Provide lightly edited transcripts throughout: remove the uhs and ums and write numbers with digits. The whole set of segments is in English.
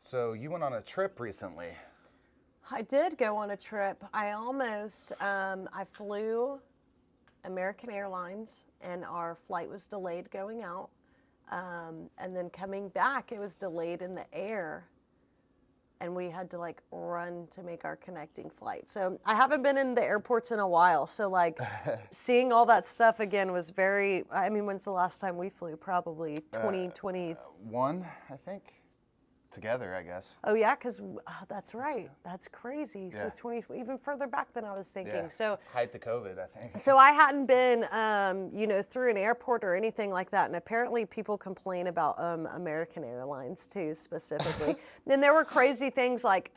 So you went on a trip recently. I did go on a trip. I flew American Airlines, and our flight was delayed going out. And then coming back, it was delayed in the air. And we had to run to make our connecting flight. So I haven't been in the airports in a while. So seeing all that stuff again was when's the last time we flew? Probably 2020. One, I think. Together, I guess. Oh yeah, because that's right. That's crazy. Yeah. So even further back than I was thinking. Yeah. So Height of COVID, I think. So I hadn't been, through an airport or anything like that, and apparently people complain about American Airlines too, specifically. Then there were crazy things like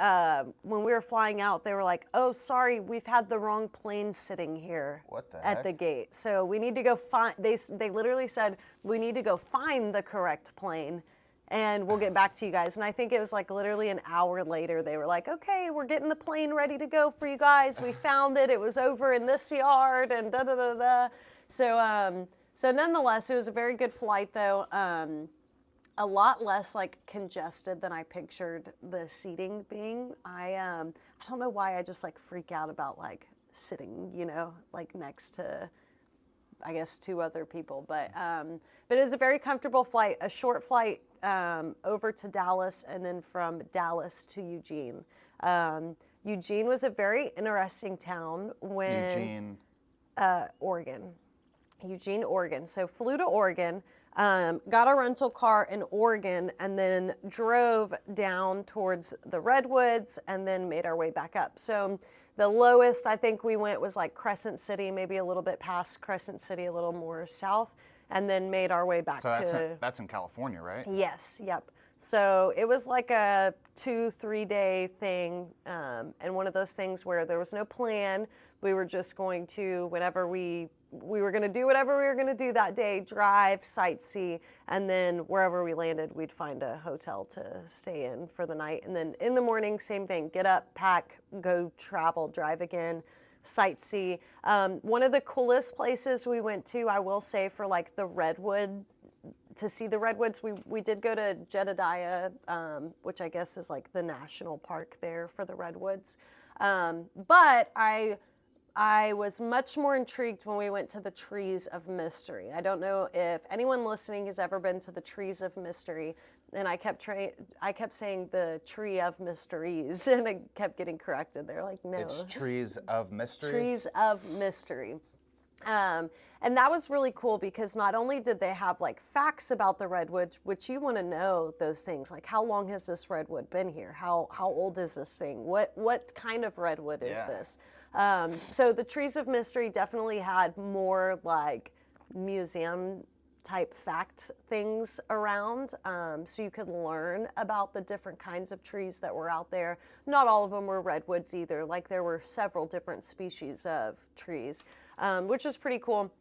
when we were flying out, they were like, "Oh, sorry, we've had the wrong plane sitting here at the gate, so we need to go find." They literally said, "We need to go find the correct plane, and we'll get back to you guys." And I think it was literally an hour later, they were like, "Okay, we're getting the plane ready to go for you guys. We found it. It was over in this yard," and da da da da. So nonetheless, it was a very good flight though. A lot less congested than I pictured the seating being. I don't know why I just freak out about sitting, next to, I guess, two other people, but it was a very comfortable flight, a short flight over to Dallas, and then from Dallas to Eugene. Eugene was a very interesting town when Oregon. Eugene, Oregon. So flew to Oregon, got a rental car in Oregon, and then drove down towards the redwoods, and then made our way back up. So the lowest I think we went was Crescent City, maybe a little bit past Crescent City, a little more south, and then made our way back that's in California, right? Yes, yep. So it was a 2-3 day thing, and one of those things where there was no plan. We were just going to, whenever we were going to do whatever we were going to do that day, drive, sightsee, and then wherever we landed, we'd find a hotel to stay in for the night. And then in the morning, same thing, get up, pack, go travel, drive again, sightsee. One of the coolest places we went to, I will say, for the redwood, to see the redwoods, we did go to Jedediah, which I guess is the national park there for the redwoods. But I was much more intrigued when we went to the Trees of Mystery. I don't know if anyone listening has ever been to the Trees of Mystery, and I kept saying the Tree of Mysteries, and I kept getting corrected. They're like, no. It's Trees of Mystery? Trees of Mystery. And that was really cool because not only did they have facts about the redwood, which you want to know those things, how long has this redwood been here? How old is this thing? What kind of redwood is this? So the Trees of Mystery definitely had more museum type fact things around, so you could learn about the different kinds of trees that were out there. Not all of them were redwoods either. There were several different species of trees, which is pretty cool.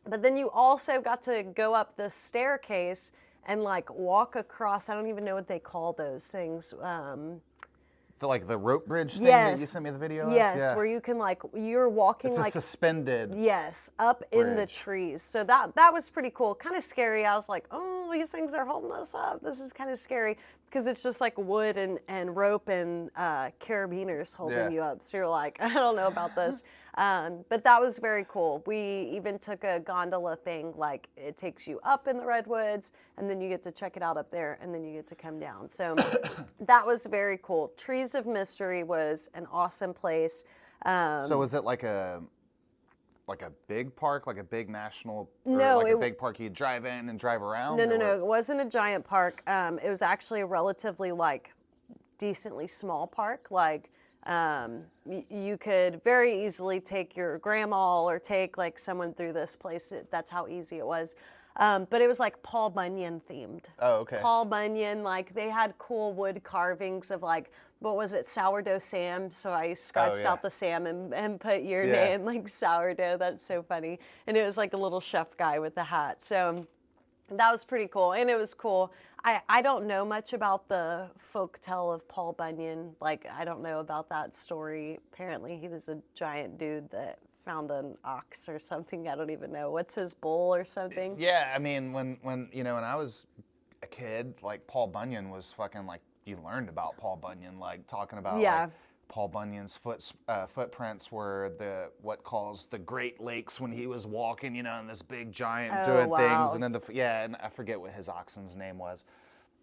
But then you also got to go up this staircase and walk across, I don't even know what they call those things. The rope bridge thing that you sent me the video of? Yes, yeah. where you can you're walking it's a suspended Yes, up bridge. in the trees. So that was pretty cool. Kind of scary. I was like, oh, these things are holding us up. This is kind of scary because it's just wood and rope and carabiners holding you up. So you're like, I don't know about this. But that was very cool. We even took a gondola thing, it takes you up in the redwoods, and then you get to check it out up there, and then you get to come down. So that was very cool. Trees of Mystery was an awesome place. So was it a big park, a big national, or no, a big park you drive in and drive around? No, it wasn't a giant park. It was actually a relatively decently small park. You could very easily take your grandma or take someone through this place. That's how easy it was. But it was Paul Bunyan themed. Oh, okay. Paul Bunyan, they had cool wood carvings of what was it, sourdough Sam? So I scratched out the Sam and put your name, sourdough. That's so funny. And it was a little chef guy with a hat. So that was pretty cool. And it was cool. I don't know much about the folk tale of Paul Bunyan. I don't know about that story. Apparently he was a giant dude that found an ox or something. I don't even know. What's his bull or something? Yeah, I mean, when I was a kid, Paul Bunyan was fucking you learned about Paul Bunyan, like talking about Yeah. like Paul Bunyan's footprints were what caused the Great Lakes when he was walking, you know, and this big giant doing things, and then and I forget what his oxen's name was,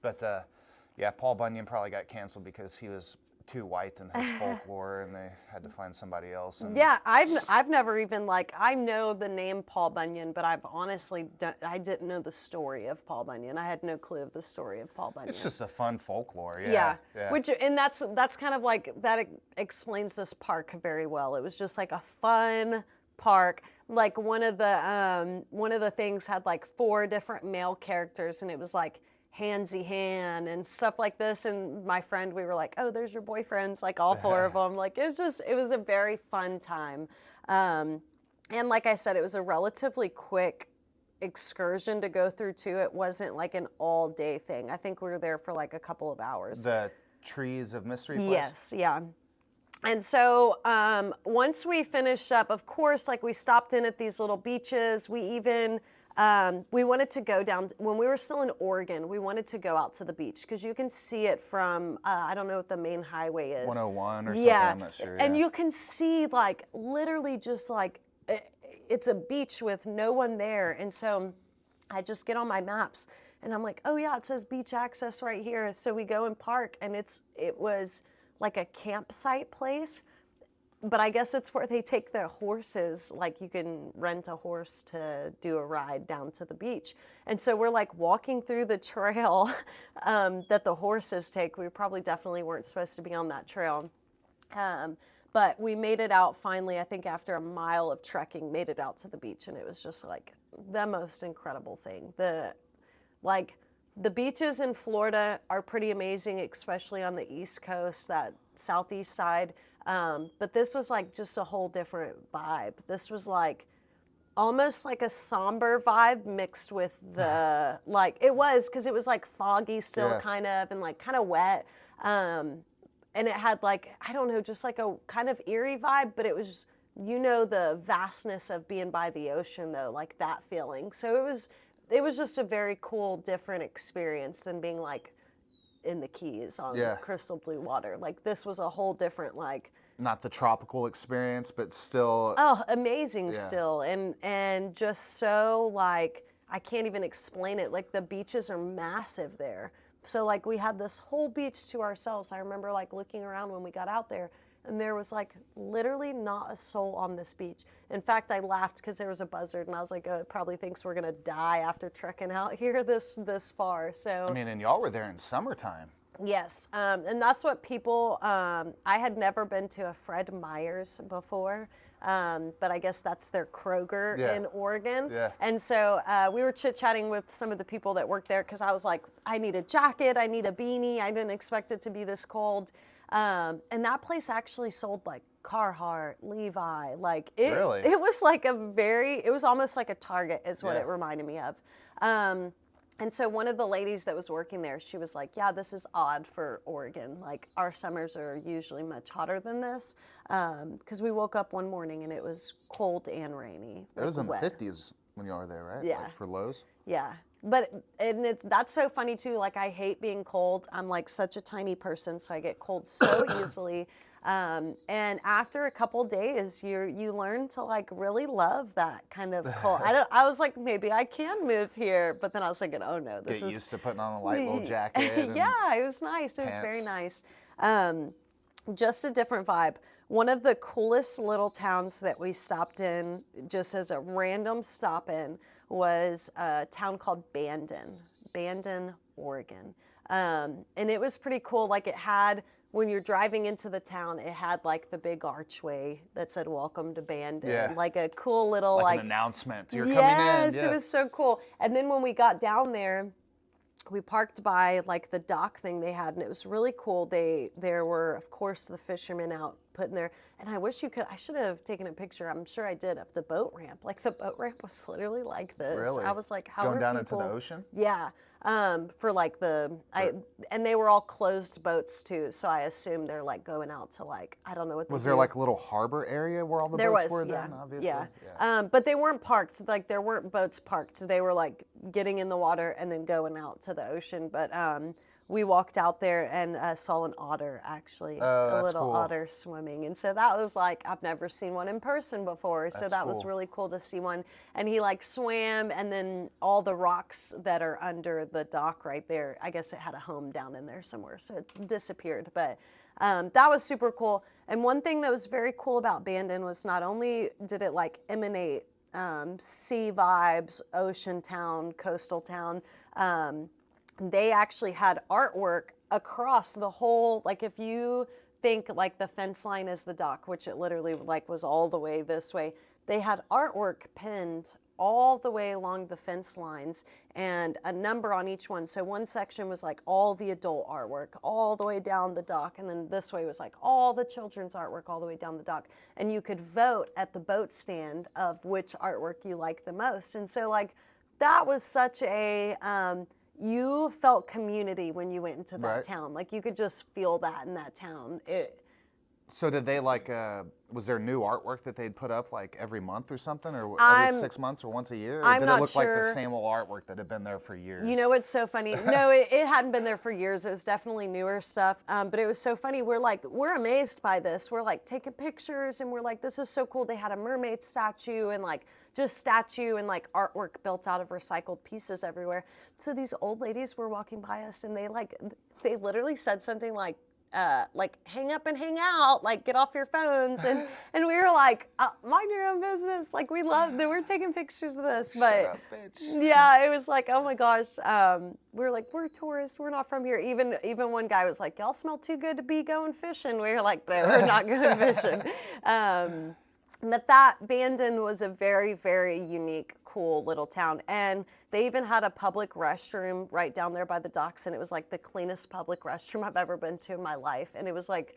but yeah, Paul Bunyan probably got canceled because he was too white in his folklore, and they had to find somebody else. And Yeah, I've never even like, I know the name Paul Bunyan, but I've honestly I didn't know the story of Paul Bunyan. I had no clue of the story of Paul Bunyan. it's just a fun folklore. Yeah. Yeah. Which, and that's kind of like, that explains this park very well. It was just like a fun park. Like one of the things had like 4 different male characters, and it was like Handsy Han and stuff like this. And my friend, we were like, oh, there's your boyfriends, like all 4 of them. Like it was a very fun time. And like I said, it was a relatively quick excursion to go through too. It wasn't like an all day thing. I think we were there for like a couple of hours. The Trees of Mystery place? Yes, yeah. And so once we finished up, of course, like we stopped in at these little beaches. We even, we wanted to go down, when we were still in Oregon, we wanted to go out to the beach because you can see it from, I don't know what the main highway is. 101 or something, Yeah. I'm not sure. And you can see like literally just like, it's a beach with no one there. And so I just get on my maps and I'm like, oh yeah, it says beach access right here. So we go and park, and it was like a campsite place, but I guess it's where they take their horses. Like you can rent a horse to do a ride down to the beach. And so we're like walking through the trail that the horses take. We probably definitely weren't supposed to be on that trail. But we made it out finally, I think after a mile of trekking, made it out to the beach, and it was just like the most incredible thing. The beaches in Florida are pretty amazing, especially on the East Coast, that southeast side. But this was like just a whole different vibe. This was like almost like a somber vibe mixed with the, like, it was, because it was like foggy still kind of, and like kind of wet. And it had like, I don't know, just like a kind of eerie vibe, but it was, you know, the vastness of being by the ocean though, like that feeling. So it was just a very cool, different experience than being like in the Keys on crystal blue water. Like this was a whole different, like, not the tropical experience, but still. Oh, amazing still. And just so like, I can't even explain it. Like the beaches are massive there. So like we had this whole beach to ourselves. I remember like looking around when we got out there, and there was like literally not a soul on this beach. In fact, I laughed because there was a buzzard, and I was like, oh, it probably thinks we're gonna die after trekking out here this far. So I mean, and y'all were there in summertime. yes, and that's what people, I had never been to a Fred Meyer's before, but I guess that's their Kroger in Oregon. Yeah. And so we were chit-chatting with some of the people that work there, because I was like, I need a jacket, I need a beanie, I didn't expect it to be this cold. And that place actually sold like Carhartt, Levi, like it, Really? It was like it was almost like a Target is what it reminded me of. And so one of the ladies that was working there, she was like, yeah, this is odd for Oregon. Like our summers are usually much hotter than this. Because we woke up one morning and it was cold and rainy. It was in wet. the 50s when y'all were there, right? Yeah. Like for lows? Yeah. But that's so funny too. Like I hate being cold. I'm like such a tiny person, so I get cold so easily. And after a couple days, you learn to like really love that kind of cold. I was like, maybe I can move here, but then I was thinking, oh no, this Get is used to putting on a light little jacket. And yeah, it was nice. It was very pants. nice. Just a different vibe. One of the coolest little towns that we stopped in, just as a random stop in, was a town called Bandon, Oregon. And it was pretty cool. Like it had, when you're driving into the town, it had like the big archway that said "Welcome to Bandon," Yeah. like a cool little like an announcement. You're coming in. Yes, Yeah. it was so cool. And then when we got down there, we parked by like the dock thing they had, and it was really cool. There were, of course, the fishermen out putting their, and I should have taken a picture, I'm sure I did, of the boat ramp. Like the boat ramp was literally like this. Really? I was like, how Going are down people? into the ocean? Yeah. For like and they were all closed boats too, so I assume they're like going out to like, I don't know what they Was there do. like a little harbor area where all the There boats was, were yeah, then, obviously? yeah. But they weren't parked. Like there weren't boats parked. They were like getting in the water and then going out to the ocean. But we walked out there and saw an otter, actually, Oh, a that's little cool. otter swimming. And so that was like, I've never seen one in person before. So That's that was cool. really cool to see one. And he like swam, and then all the rocks that are under the dock right there, I guess it had a home down in there somewhere. So it disappeared. But that was super cool. And one thing that was very cool about Bandon was not only did it like emanate sea vibes, ocean town, coastal town, they actually had artwork across the whole, like if you think like the fence line is the dock, which it literally like was all the way this way, they had artwork pinned all the way along the fence lines and a number on each one. So one section was like all the adult artwork all the way down the dock, and then this way was like all the children's artwork all the way down the dock. And you could vote at the boat stand of which artwork you liked the most. And so like that was such a you felt community when you went into that Right. town. Like you could just feel that in that town. So did they like, was there new artwork that they'd put up like every month or something, or every 6 months or once a year? Or I'm did not it look like sure. the same old artwork that had been there for years? You know what's so funny? No, it hadn't been there for years. It was definitely newer stuff. But it was so funny. We're amazed by this. We're like taking pictures and we're like, this is so cool. They had a mermaid statue and like just statue and like artwork built out of recycled pieces everywhere. So these old ladies were walking by us and they literally said something like hang up and hang out, like get off your phones. And we were like, mind your own business. Like we love that we're taking pictures of this. But Shut up, bitch. yeah, it was like, oh my gosh. We were like, we're tourists. We're not from here. Even one guy was like, y'all smell too good to be going fishing. We were like, no, we're not going fishing. But that Bandon was a very, very unique, cool little town. And they even had a public restroom right down there by the docks. And it was like the cleanest public restroom I've ever been to in my life. And it was like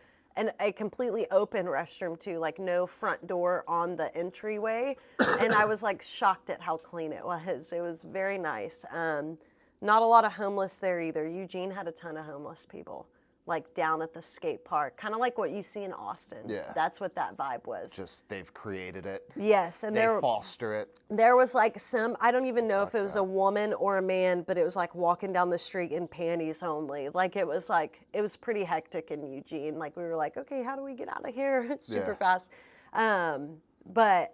a completely open restroom too, like no front door on the entryway. And I was like shocked at how clean it was. It was very nice. Not a lot of homeless there either. Eugene had a ton of homeless people, like down at the skate park, kind of like what you see in Austin. Yeah. That's what that vibe was. Just they've created it. Yes, and They foster it. there was like I don't even know if it was a woman or a man, but it was like walking down the street in panties only. Like it was pretty hectic in Eugene. Like we were like, okay, how do we get out of here super fast? But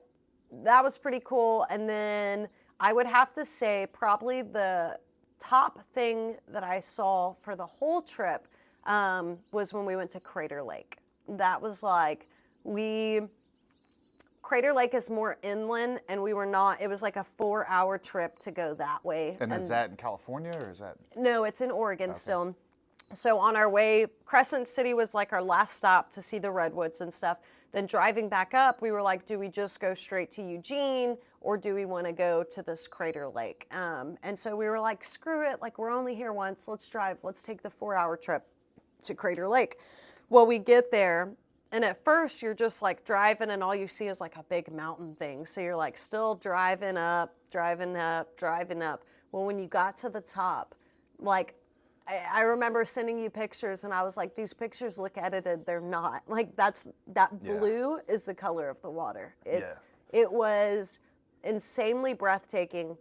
that was pretty cool. And then I would have to say probably the top thing that I saw for the whole trip was when we went to Crater Lake. That was like, Crater Lake is more inland, and we were not, it was like a 4-hour trip to go that way. And is that in California or is that? No, it's in Oregon still. So on our way, Crescent City was like our last stop to see the redwoods and stuff. Then driving back up, we were like, do we just go straight to Eugene or do we want to go to this Crater Lake? And so we were like, screw it. Like we're only here once. Let's drive. Let's take the 4-hour trip to Crater Lake. Well, we get there, and at first you're just like driving and all you see is like a big mountain thing. So you're like still driving up. Well, when you got to the top, like I remember sending you pictures and I was like, these pictures look edited. They're not. Like that blue is the color of the water. It was insanely breathtaking.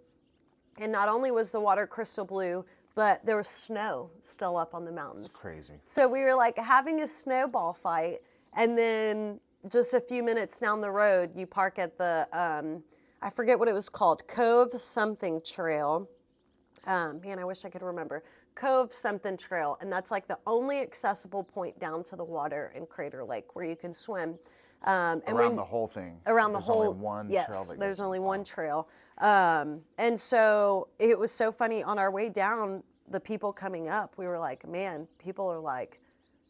And not only was the water crystal blue, but there was snow still up on the mountains. It's crazy. So we were like having a snowball fight, and then just a few minutes down the road, you park at the, I forget what it was called, Cove something trail. Man, I wish I could remember. Cove something trail, and that's like the only accessible point down to the water in Crater Lake where you can swim. Around the whole thing. Around the There's whole, only one trail yes, that there's goes only on. one trail. And so it was so funny on our way down, the people coming up, we were like, man, people are like,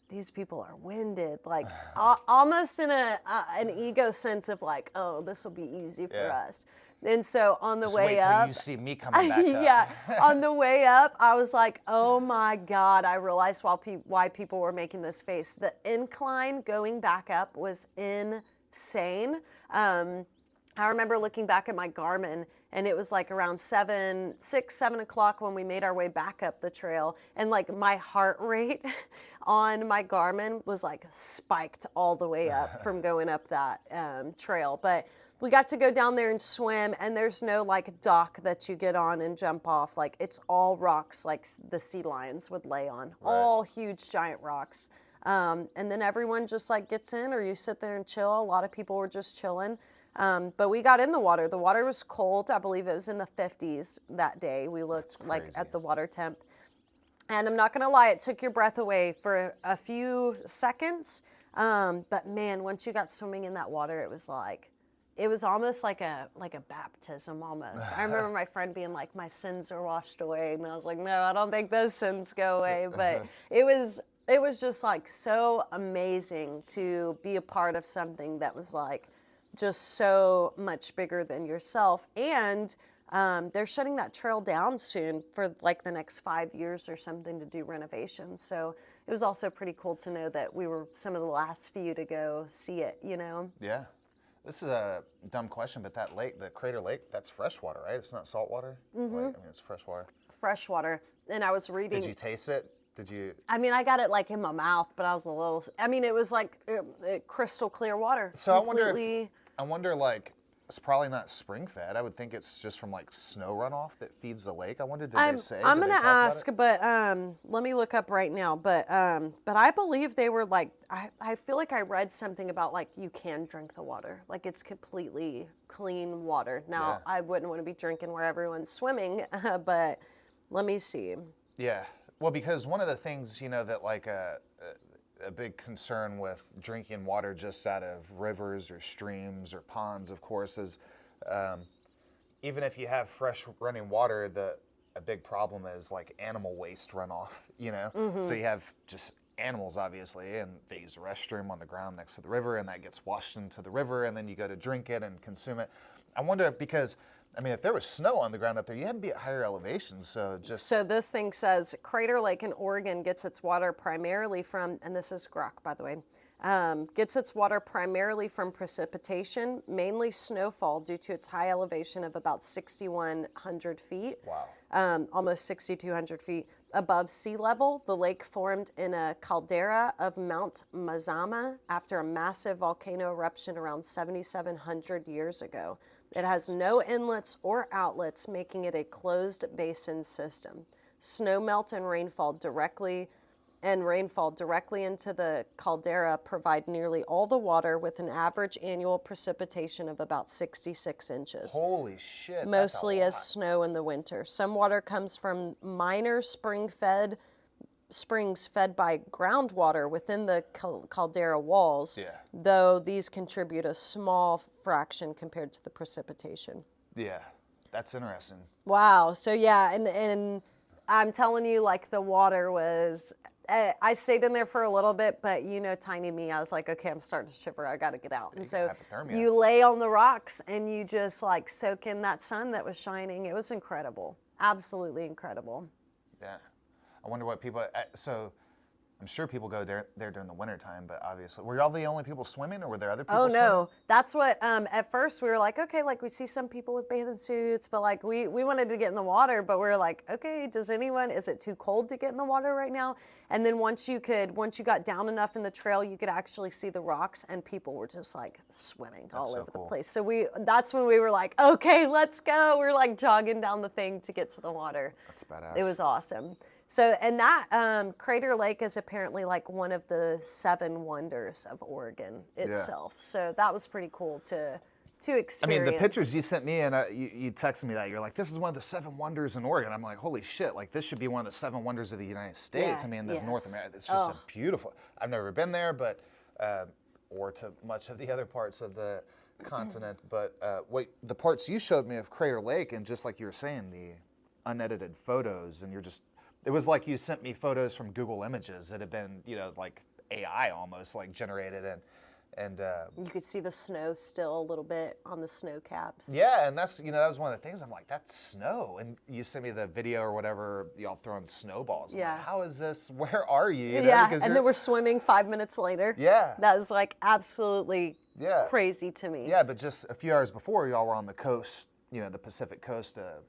these people are winded, like almost in an ego sense of like, oh, this will be easy for us. And so on the Just way wait till up, you see me coming back up. yeah, on the way up, I was like, oh my God, I realized why people were making this face. The incline going back up was insane. I remember looking back at my Garmin, and it was like around 7 o'clock when we made our way back up the trail, and like my heart rate on my Garmin was like spiked all the way up from going up that trail. But we got to go down there and swim, and there's no like dock that you get on and jump off. Like it's all rocks, like the sea lions would lay on, all huge giant rocks. And then everyone just like gets in, or you sit there and chill. A lot of people were just chilling. But we got in the water. The water was cold. I believe it was in the 50s that day. We looked like at the water temp. And I'm not going to lie, it took your breath away for a few seconds. But man, once you got swimming in that water, it was almost like a baptism almost. I remember my friend being like, my sins are washed away. And I was like, no, I don't think those sins go away. But it was just like so amazing to be a part of something that was like just so much bigger than yourself. And they're shutting that trail down soon for like the next 5 years or something to do renovations. So it was also pretty cool to know that we were some of the last few to go see it, you know? Yeah. This is a dumb question, but that lake, the Crater Lake, that's freshwater, right? It's not saltwater? Mm-hmm. Like, I mean, it's freshwater. Freshwater. And I was reading... Did you taste it? Did you... I mean, I got it like in my mouth, but I was a little... I mean, it was like crystal clear water. So I wonder, like, it's probably not spring fed. I would think it's just from like snow runoff that feeds the lake. I wonder, did they say? I'm gonna ask, but let me look up right now. But I believe they were like, I feel like I read something about like you can drink the water, like it's completely clean water. Now I wouldn't want to be drinking where everyone's swimming, but let me see. Yeah, well, because one of the things that like a big concern with drinking water just out of rivers or streams or ponds, of course, is even if you have fresh running water, a big problem is like animal waste runoff, Mm-hmm. So you have just animals, obviously, and they use a restroom on the ground next to the river, and that gets washed into the river, and then you go to drink it and consume it. I wonder because... I mean, if there was snow on the ground up there, you had to be at higher elevations, so just... So this thing says, Crater Lake in Oregon gets its water primarily from, and this is Grok, by the way, gets its water primarily from precipitation, mainly snowfall due to its high elevation of about 6,100 feet. Wow. Almost 6,200 feet above sea level. The lake formed in a caldera of Mount Mazama after a massive volcano eruption around 7,700 years ago. It has no inlets or outlets, making it a closed basin system. Snowmelt and rainfall directly into the caldera provide nearly all the water, with an average annual precipitation of about 66 inches. Holy shit. Mostly as snow in the winter. Some water comes from minor springs fed by groundwater within the caldera walls, though these contribute a small fraction compared to the precipitation. Yeah, that's interesting. Wow. So yeah, and I'm telling you, like, the water was... I stayed in there for a little bit, but tiny me, I was like, okay, I'm starting to shiver. I got to get out. And so you lay on the rocks and you just like soak in that sun that was shining. It was incredible. Absolutely incredible. Yeah. I wonder what people, so I'm sure people go there during the wintertime, but obviously, were y'all the only people swimming, or were there other people swimming? Oh, no. That's what, at first we were like, okay, like we see some people with bathing suits, but like we wanted to get in the water, but we were like, okay, is it too cold to get in the water right now? And then once you got down enough in the trail, you could actually see the rocks, and people were just like swimming all over the place. So that's when we were like, okay, let's go. We're like jogging down the thing to get to the water. That's badass. It was awesome. So, and that Crater Lake is apparently like one of the 7 wonders of Oregon itself. Yeah. So that was pretty cool to experience. I mean, the pictures you sent me, and you texted me that, you're like, this is one of the 7 wonders in Oregon. I'm like, holy shit, like this should be one of the 7 wonders of the United States. Yeah, I mean, North America, it's just a beautiful, I've never been there, but, or to much of the other parts of the continent, but the parts you showed me of Crater Lake, and just like you were saying, the unedited photos, and it was like you sent me photos from Google Images that had been, like AI almost, like generated, and you could see the snow still a little bit on the snow caps. Yeah, and that's, that was one of the things. I'm like, that's snow, and you sent me the video or whatever, y'all throwing snowballs. I'm like, how is this? Where are you? Yeah, and then we're swimming 5 minutes later. Yeah, that was like absolutely crazy to me. Yeah, but just a few hours before, y'all were on the coast, the Pacific coast of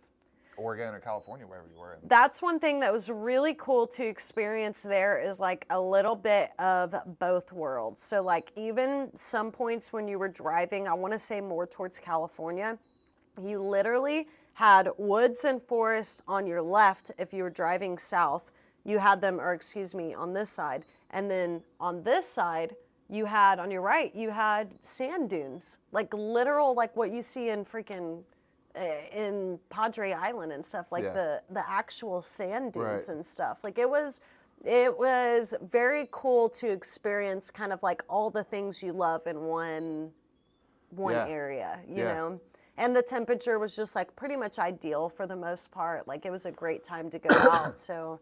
Oregon or California, wherever you were. That's one thing that was really cool to experience there is like a little bit of both worlds. So like even some points when you were driving, I want to say more towards California, you literally had woods and forest on your left if you were driving south. You had them, or excuse me, on this side. And then on this side, you had, on your right, you had sand dunes. Like literal, like what you see in freaking, in Padre Island and stuff, like the actual sand dunes and stuff. Like it was very cool to experience kind of like all the things you love in one area, you know? And the temperature was just like pretty much ideal for the most part. Like it was a great time to go out, so.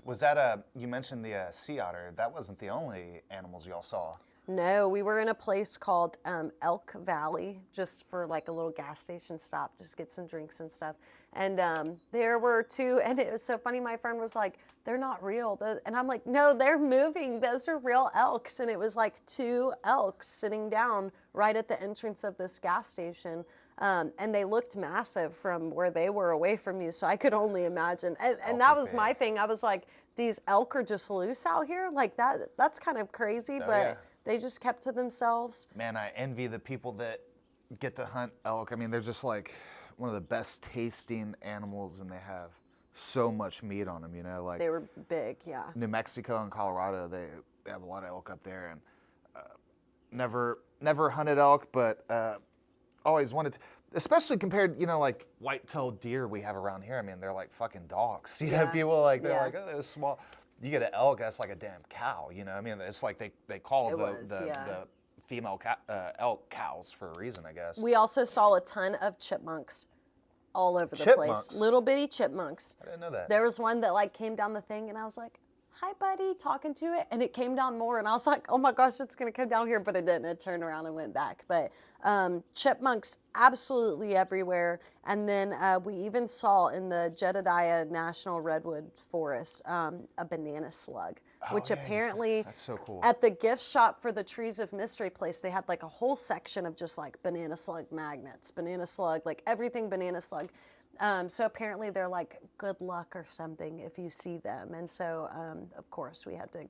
Was that you mentioned the sea otter, that wasn't the only animals y'all saw. No, we were in a place called Elk Valley, just for like a little gas station stop, just get some drinks and stuff. And there were two, and it was so funny, my friend was like, they're not real. And I'm like, no, they're moving. Those are real elks. And it was like two elks sitting down right at the entrance of this gas station. And they looked massive from where they were away from you. So I could only imagine. And that was my thing. I was like, these elk are just loose out here? Like that's kind of crazy, but they just kept to themselves. Man, I envy the people that get to hunt elk. I mean, they're just like one of the best tasting animals, and they have so much meat on them, you know? Like they were big, yeah. New Mexico and Colorado, they have a lot of elk up there, and never hunted elk, but always wanted to, especially compared, you know, like white-tailed deer we have around here. I mean, they're like fucking dogs. You know, people like, they're like, oh, they're small. You get an elk, that's like a damn cow, you know? I mean, it's like they call the female elk cows for a reason, I guess. We also saw a ton of chipmunks all over the place. Little bitty chipmunks. I didn't know that. There was one that like came down the thing, and I was like, hi, buddy, talking to it. And it came down more, and I was like, oh my gosh, it's going to come down here, but it didn't. It turned around and went back. But chipmunks absolutely everywhere. And then we even saw in the Jedediah National Redwood Forest a banana slug, which apparently that's so cool. At the gift shop for the Trees of Mystery place, they had like a whole section of just like banana slug magnets, banana slug, like everything banana slug. So apparently they're like good luck or something if you see them. And so, of course, we had to,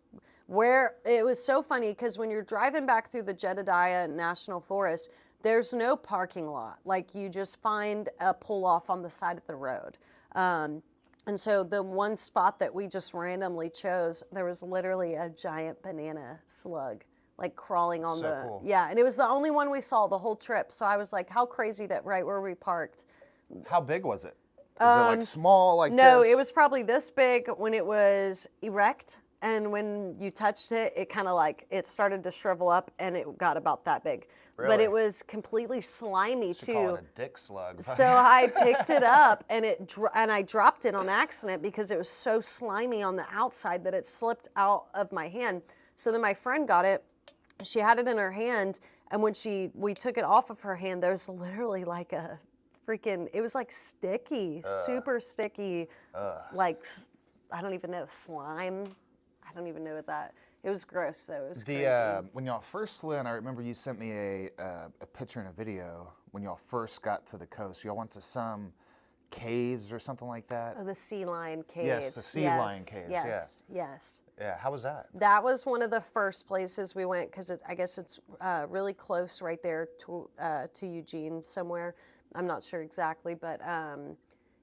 it was so funny because when you're driving back through the Jedediah National Forest, there's no parking lot. Like you just find a pull off on the side of the road. And so the one spot that we just randomly chose, there was literally a giant banana slug like crawling on cool. And it was the only one we saw the whole trip. So I was like, how crazy that right where we parked. How big was it? Was it like small like no, this? it was probably this big when it was erect, and when you touched it, it kind of like, it started to shrivel up, and it got about that big. Really? But it was completely slimy too. Call it a dick slug. So I picked it up, and I dropped it on accident because it was so slimy on the outside that it slipped out of my hand. So then my friend got it. She had it in her hand, and when we took it off of her hand, there was literally like a it was like sticky, super sticky, like, I don't even know, slime. I don't even know what that, it was gross though, it was crazy. When y'all first flew in, I remember you sent me a picture and a video when y'all first got to the coast. Y'all went to some caves or something like that? Oh, the sea lion caves. Yes, the sea lion caves, yes. Yeah, how was that? That was one of the first places we went because I guess it's really close right there to Eugene somewhere. I'm not sure exactly, but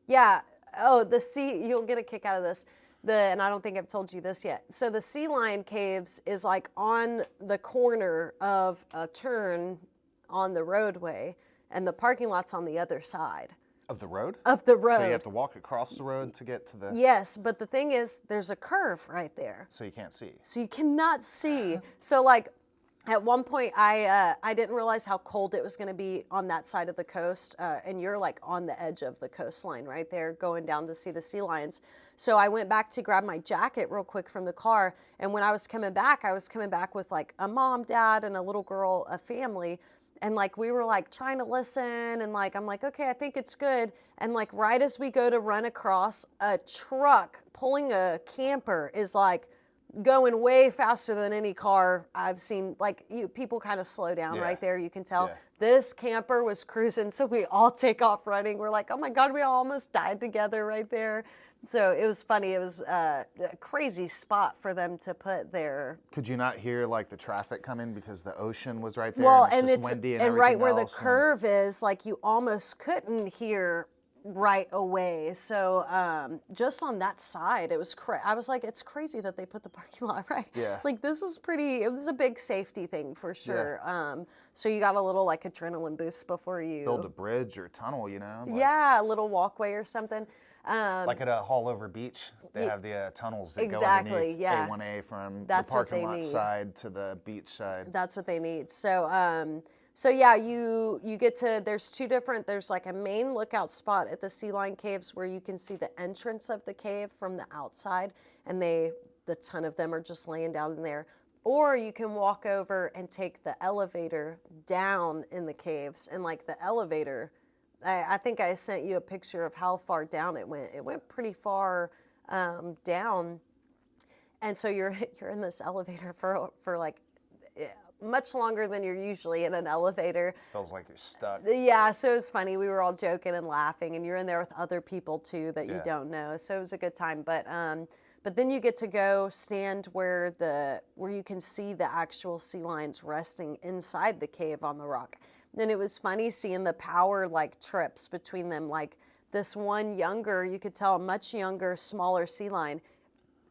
yeah. Oh, the sea, you'll get a kick out of this. And I don't think I've told you this yet. So the Sea Lion Caves is like on the corner of a turn on the roadway, and the parking lot's on the other side. Of the road? Of the road. So you have to walk across the road to get to the... Yes, but the thing is, there's a curve right there. So you can't see. So you cannot see. So like, at one point, I didn't realize how cold it was going to be on that side of the coast, and you're like on the edge of the coastline right there, going down to see the sea lions. So I went back to grab my jacket real quick from the car, and when I was coming back with like a mom, dad, and a little girl, a family, and like we were like trying to listen, and like I'm like, okay, I think it's good, and like right as we go to run across, a truck pulling a camper is like going way faster than any car I've seen. Like people kind of slow down right there. You can tell this camper was cruising, so we all take off running. We're like, oh my God, we all almost died together right there. So it was funny. It was a crazy spot for them to put their. Could you not hear like the traffic coming because the ocean was right there? Well, and it's just windy and right where the else, curve is, like you almost couldn't hear right away. So just on that side, it was I was like, it's crazy that they put the parking lot right. Yeah. Like this is pretty. It was a big safety thing for sure. Yeah. So you got a little like adrenaline boost before you build a bridge or tunnel, you know? Like, yeah, a little walkway or something. Like at a Haulover Beach, they have the tunnels that exactly, go underneath yeah. A1A from That's the parking what they lot need. side to the beach side. That's what they need. So, so yeah, you get to, there's two different, there's like a main lookout spot at the Sea Lion Caves where you can see the entrance of the cave from the outside, and the ton of them are just laying down in there. Or you can walk over and take the elevator down in the caves, and like the elevator, I think I sent you a picture of how far down it went. It went pretty far down, and so you're in this elevator for like much longer than you're usually in an elevator. Feels like you're stuck. Yeah, so it's funny. We were all joking and laughing, and you're in there with other people too that you don't know. So it was a good time. But then you get to go stand where you can see the actual sea lions resting inside the cave on the rock. And it was funny seeing the power like trips between them. Like this one younger, you could tell a much younger, smaller sea lion,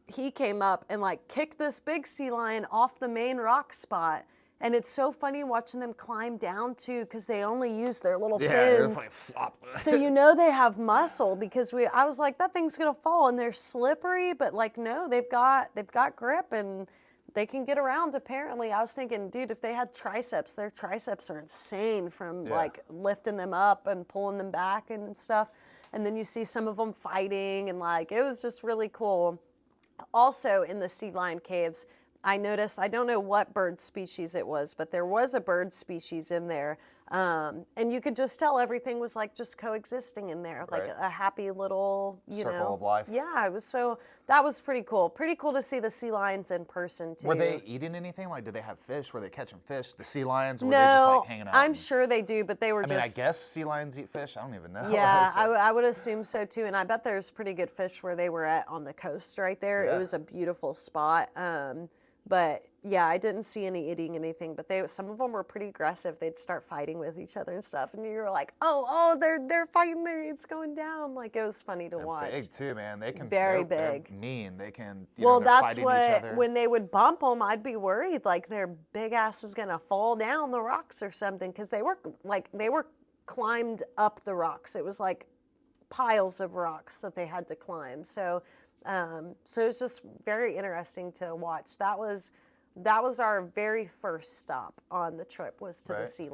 he came up and like kicked this big sea lion off the main rock spot. And it's so funny watching them climb down too, because they only use their little fins. It's like flop. So you know they have muscle, because I was like, that thing's gonna fall, and they're slippery, but like no, they've got grip and they can get around apparently. I was thinking, dude, if they had triceps, their triceps are insane from like lifting them up and pulling them back and stuff. And then you see some of them fighting, and like it was just really cool. Also in the Sea Lion Caves, I noticed, I don't know what bird species it was, but there was a bird species in there. And you could just tell everything was like just coexisting in there, like a happy little, circle of life. Yeah, it was that was pretty cool. Pretty cool to see the sea lions in person too. Were they eating anything? Like, did they have fish? Were they catching fish? The sea lions? Or were they just like hanging out? I'm sure they do, but they were I mean, I guess sea lions eat fish. I don't even know. Yeah, I would assume so too. And I bet there's pretty good fish where they were at on the coast right there. Yeah. It was a beautiful spot. But yeah, I didn't see any eating anything, but some of them were pretty aggressive. They'd start fighting with each other and stuff, and you were like, oh, they're fighting, it's going down. Like it was funny to watch. Big too, man. They can very they're big, mean. They can. Well, that's what when they would bump them, I'd be worried like their big ass is gonna fall down the rocks or something, because they were climbed up the rocks. It was like piles of rocks that they had to climb. So it was just very interesting to watch. That was our very first stop on the trip, was to the Sea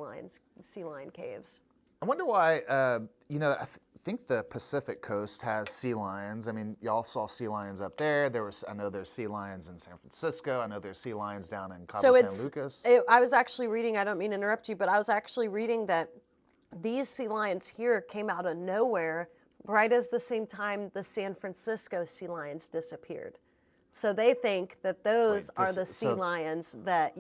Lion Caves. I wonder why, I think the Pacific coast has sea lions. I mean, y'all saw sea lions up there. I know there's sea lions in San Francisco. I know there's sea lions down in Cabo San Lucas. I was actually reading, I don't mean to interrupt you, but I was actually reading that these sea lions here came out of nowhere right as the same time the San Francisco sea lions disappeared. So they think that those are the sea lions that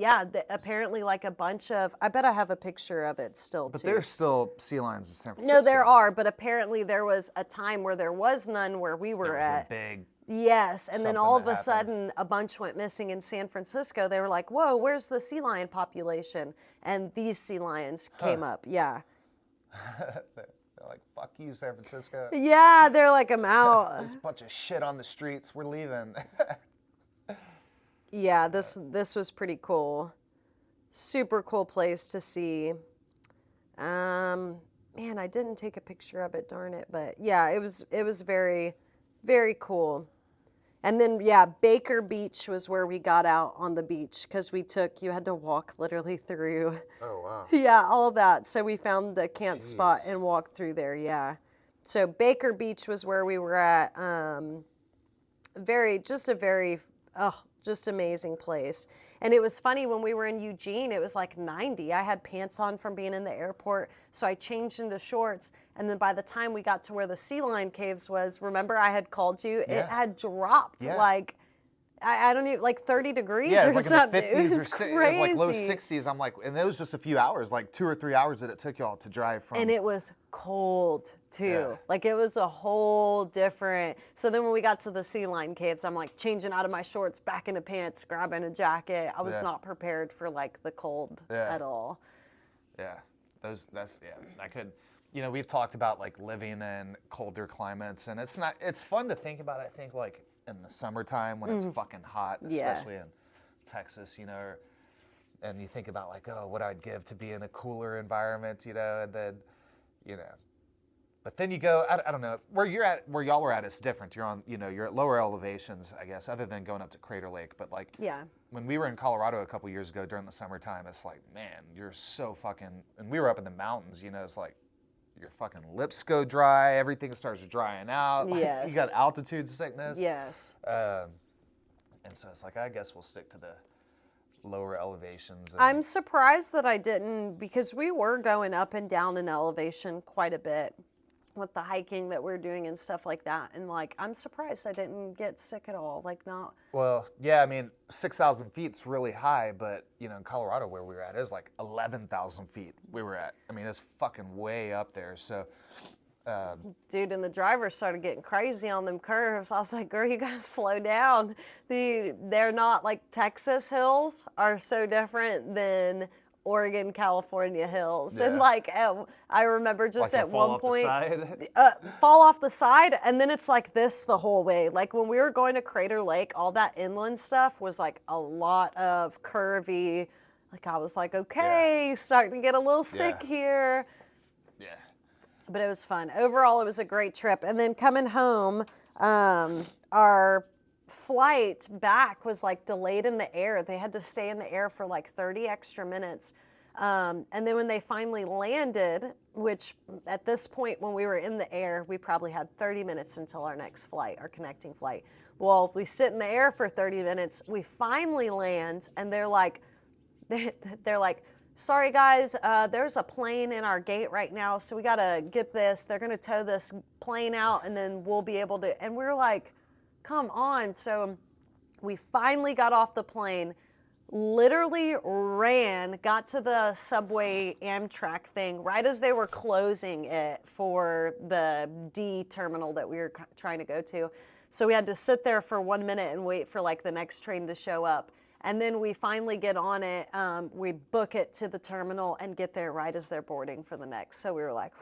apparently like a bunch of, I bet I have a picture of it still too. But there's still sea lions in San Francisco. No, there are, but apparently there was a time where there was none where we were at. There was a big Yes, and then all of a sudden a bunch went missing in San Francisco. They were like, whoa, where's the sea lion population? And these sea lions came up, yeah. They're like, fuck you, San Francisco. Yeah, they're like, I'm out. There's a bunch of shit on the streets. We're leaving. Yeah, this was pretty cool. Super cool place to see. Man, I didn't take a picture of it, darn it. But yeah, it was very, very cool. And then, yeah, Baker Beach was where we got out on the beach, because you had to walk literally through. Oh, wow. Yeah, all of that. So we found the camp spot and walked through there, yeah. So Baker Beach was where we were at. Just amazing place. And it was funny, when we were in Eugene, it was like 90. I had pants on from being in the airport, so I changed into shorts. And then by the time we got to where the Sea Lion Caves was, remember I had called you? Yeah. It had dropped. Yeah. Like, I don't even, like 30 degrees Yeah, or it's like something. in the 50s It was crazy. like low 60s. I'm like, and it was just a few hours, like 2 or 3 hours that it took y'all to drive from. And it was cold too. Yeah. Like it was a whole different. So then when we got to the sea lion caves, I'm like changing out of my shorts, back into pants, grabbing a jacket. I was Yeah. not prepared for like the cold Yeah. at all. Yeah, I could, we've talked about like living in colder climates, and it's fun to think about, I think, like in the summertime when it's fucking hot, Yeah. especially in Texas, and you think about like, oh, what I'd give to be in a cooler environment, and then, but then you go, I don't know, where y'all are at is different. You're on, you're at lower elevations, I guess, other than going up to Crater Lake, but like, Yeah. when we were in Colorado a couple years ago during the summertime, it's like, man, you're so fucking, and we were up in the mountains, it's like your fucking lips go dry, everything starts drying out. Yes. You got altitude sickness. Yes. And so it's like, I guess we'll stick to the lower elevations. I'm surprised that I didn't, because we were going up and down in elevation quite a bit with the hiking that we're doing and stuff like that. And like, I'm surprised I didn't get sick at all. Like not. Well, yeah, I mean, 6,000 feet's really high, but in Colorado where we were at, it was like 11,000 feet we were at. I mean, it's fucking way up there. So, Dude, and the driver started getting crazy on them curves. I was like, girl, you gotta slow down. They're not like Texas hills are so different than Oregon, California hills. Yeah. And like, I remember just like at one point, fall fall off the side, and then it's like this the whole way. Like when we were going to Crater Lake, all that inland stuff was like a lot of curvy. Like I was like, okay, starting to get a little sick Yeah. here. Yeah. But it was fun. Overall, it was a great trip. And then coming home, our flight back was like delayed in the air. They had to stay in the air for like 30 extra minutes. And then when they finally landed, which at this point when we were in the air, we probably had 30 minutes until our next flight, our connecting flight. Well, we sit in the air for 30 minutes. We finally land, and they're like, sorry guys, there's a plane in our gate right now, so we gotta get this. They're gonna tow this plane out, and then we'll be able to. And we're like, come on. So we finally got off the plane, literally ran, got to the subway Amtrak thing right as they were closing it for the D terminal that we were trying to go to. So we had to sit there for 1 minute and wait for like the next train to show up. And then we finally get on it, we book it to the terminal and get there right as they're boarding for the next. So we were like,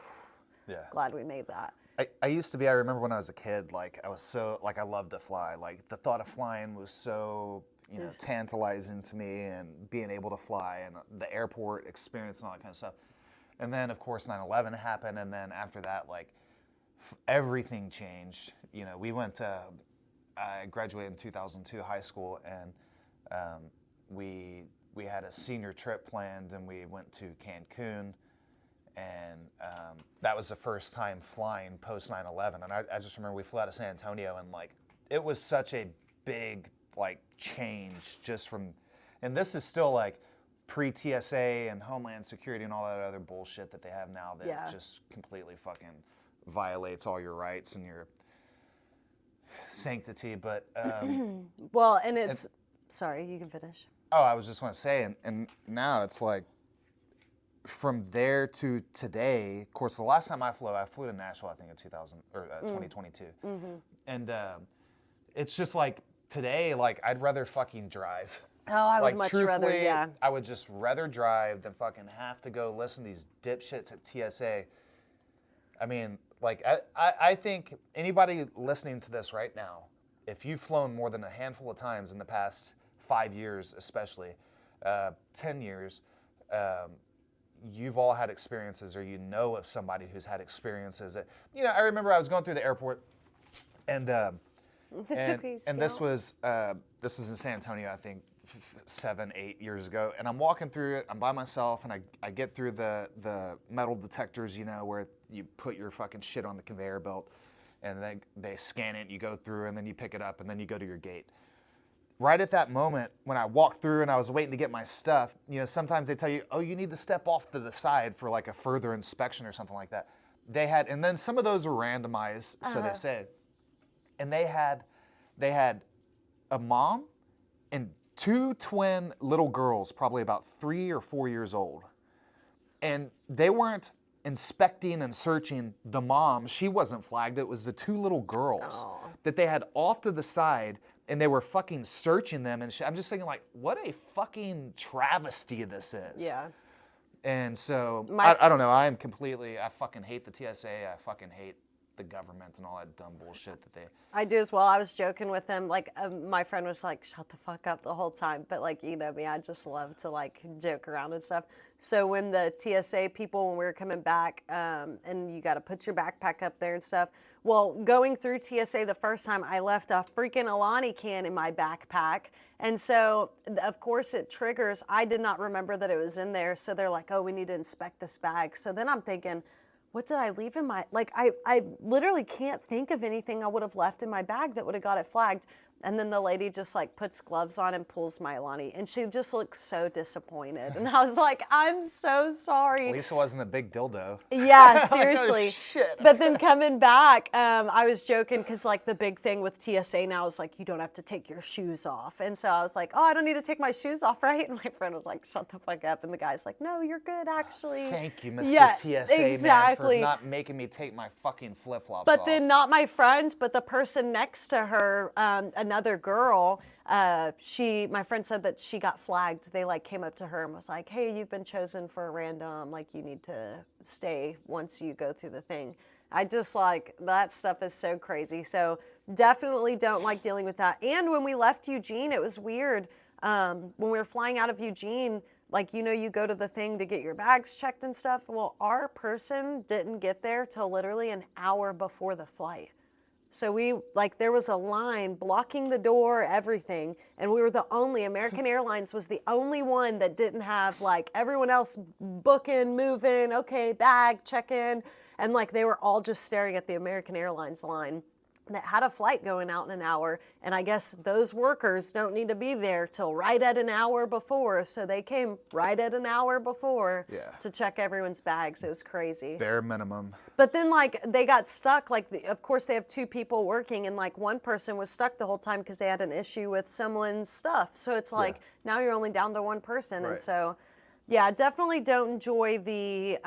glad we made that. I used to be, I remember when I was a kid, like I was so, like I loved to fly. Like the thought of flying was so, tantalizing to me, and being able to fly and the airport experience and all that kind of stuff. And then of course 9/11 happened, and then after that, like everything changed. We went to, I graduated in 2002 high school, and we had a senior trip planned, and we went to Cancun, and that was the first time flying post 9/11. And I just remember we flew out of San Antonio, and like it was such a big like change just from, and this is still like pre-TSA and Homeland Security and all that other bullshit that they have now that just completely fucking violates all your rights and your sanctity. But well, and it's sorry, you can finish. Oh, I was just going to say, and now it's like, from there to today, of course, the last time I flew to Nashville, I think in 2022. Mm-hmm. And it's just like, today, like, I'd rather fucking drive. Oh, I would like, much rather, truthfully, I would just rather drive than fucking have to go listen to these dipshits at TSA. I mean, like, I think anybody listening to this right now, if you've flown more than a handful of times in the past 5 years, especially 10 years, you've all had experiences, or of somebody who's had experiences. I remember I was going through the airport, and this was in San Antonio, I think 7, 8 years ago, and I'm walking through it. I'm by myself, and I get through the metal detectors, where you put your fucking shit on the conveyor belt, and then they scan it, you go through, and then you pick it up, and then you go to your gate. Right at that moment, when I walked through and I was waiting to get my stuff, sometimes they tell you, oh, you need to step off to the side for like a further inspection or something like that. And then some of those are randomized, so they said. And they had a mom and 2 twin little girls, probably about 3 or 4 years old. And they weren't inspecting and searching the mom. She wasn't flagged. It was the 2 little girls that they had off to the side, and they were fucking searching them. And I'm just thinking, like, what a fucking travesty this is. Yeah. And so, I don't know. I fucking hate the TSA. I fucking hate the government and all that dumb bullshit that they... I do as well. I was joking with him. Like, my friend was like, shut the fuck up the whole time. But, like, you know me, I just love to, like, joke around and stuff. So when the TSA people, when we were coming back, and you got to put your backpack up there and stuff. Well, going through TSA the first time, I left a freaking Alani can in my backpack. And so, of course, it triggers. I did not remember that it was in there. So they're like, oh, we need to inspect this bag. So then I'm thinking, what did I leave in my, like, I literally can't think of anything I would have left in my bag that would have got it flagged. And then the lady just like puts gloves on and pulls my Alani, and she just looks so disappointed. And I was like, I'm so sorry. At least it wasn't a big dildo. Yeah, seriously. Like, oh, shit. But then coming back, I was joking because like the big thing with TSA now is like you don't have to take your shoes off. And so I was like, oh, I don't need to take my shoes off, right? And my friend was like, shut the fuck up. And the guy's like, no, you're good, actually. Thank you, Mr. TSA exactly. man, for not making me take my fucking flip-flops But off. then not my friend, but the person next to her, another girl, my friend said that she got flagged. They like came up to her and was like, hey, you've been chosen for a random, like you need to stay once you go through the thing. I just like, that stuff is so crazy. So definitely don't like dealing with that. And when we left Eugene, it was weird. When we were flying out of Eugene, like, you know, you go to the thing to get your bags checked and stuff. Well, our person didn't get there till literally an hour before the flight. So there was a line blocking the door, everything, and we were American Airlines was the only one that didn't have, like, everyone else booking, moving, okay, bag, check in, and, like, they were all just staring at the American Airlines line that had a flight going out in an hour, and I guess those workers don't need to be there till right at an hour before, so they came right at an hour before to check everyone's bags. It was crazy. Bare minimum. But then, like, they got stuck. Like, of course, they have 2 people working, and, like, one person was stuck the whole time because they had an issue with someone's stuff. So it's like, now you're only down to one person. Right. And so, yeah, definitely don't enjoy the,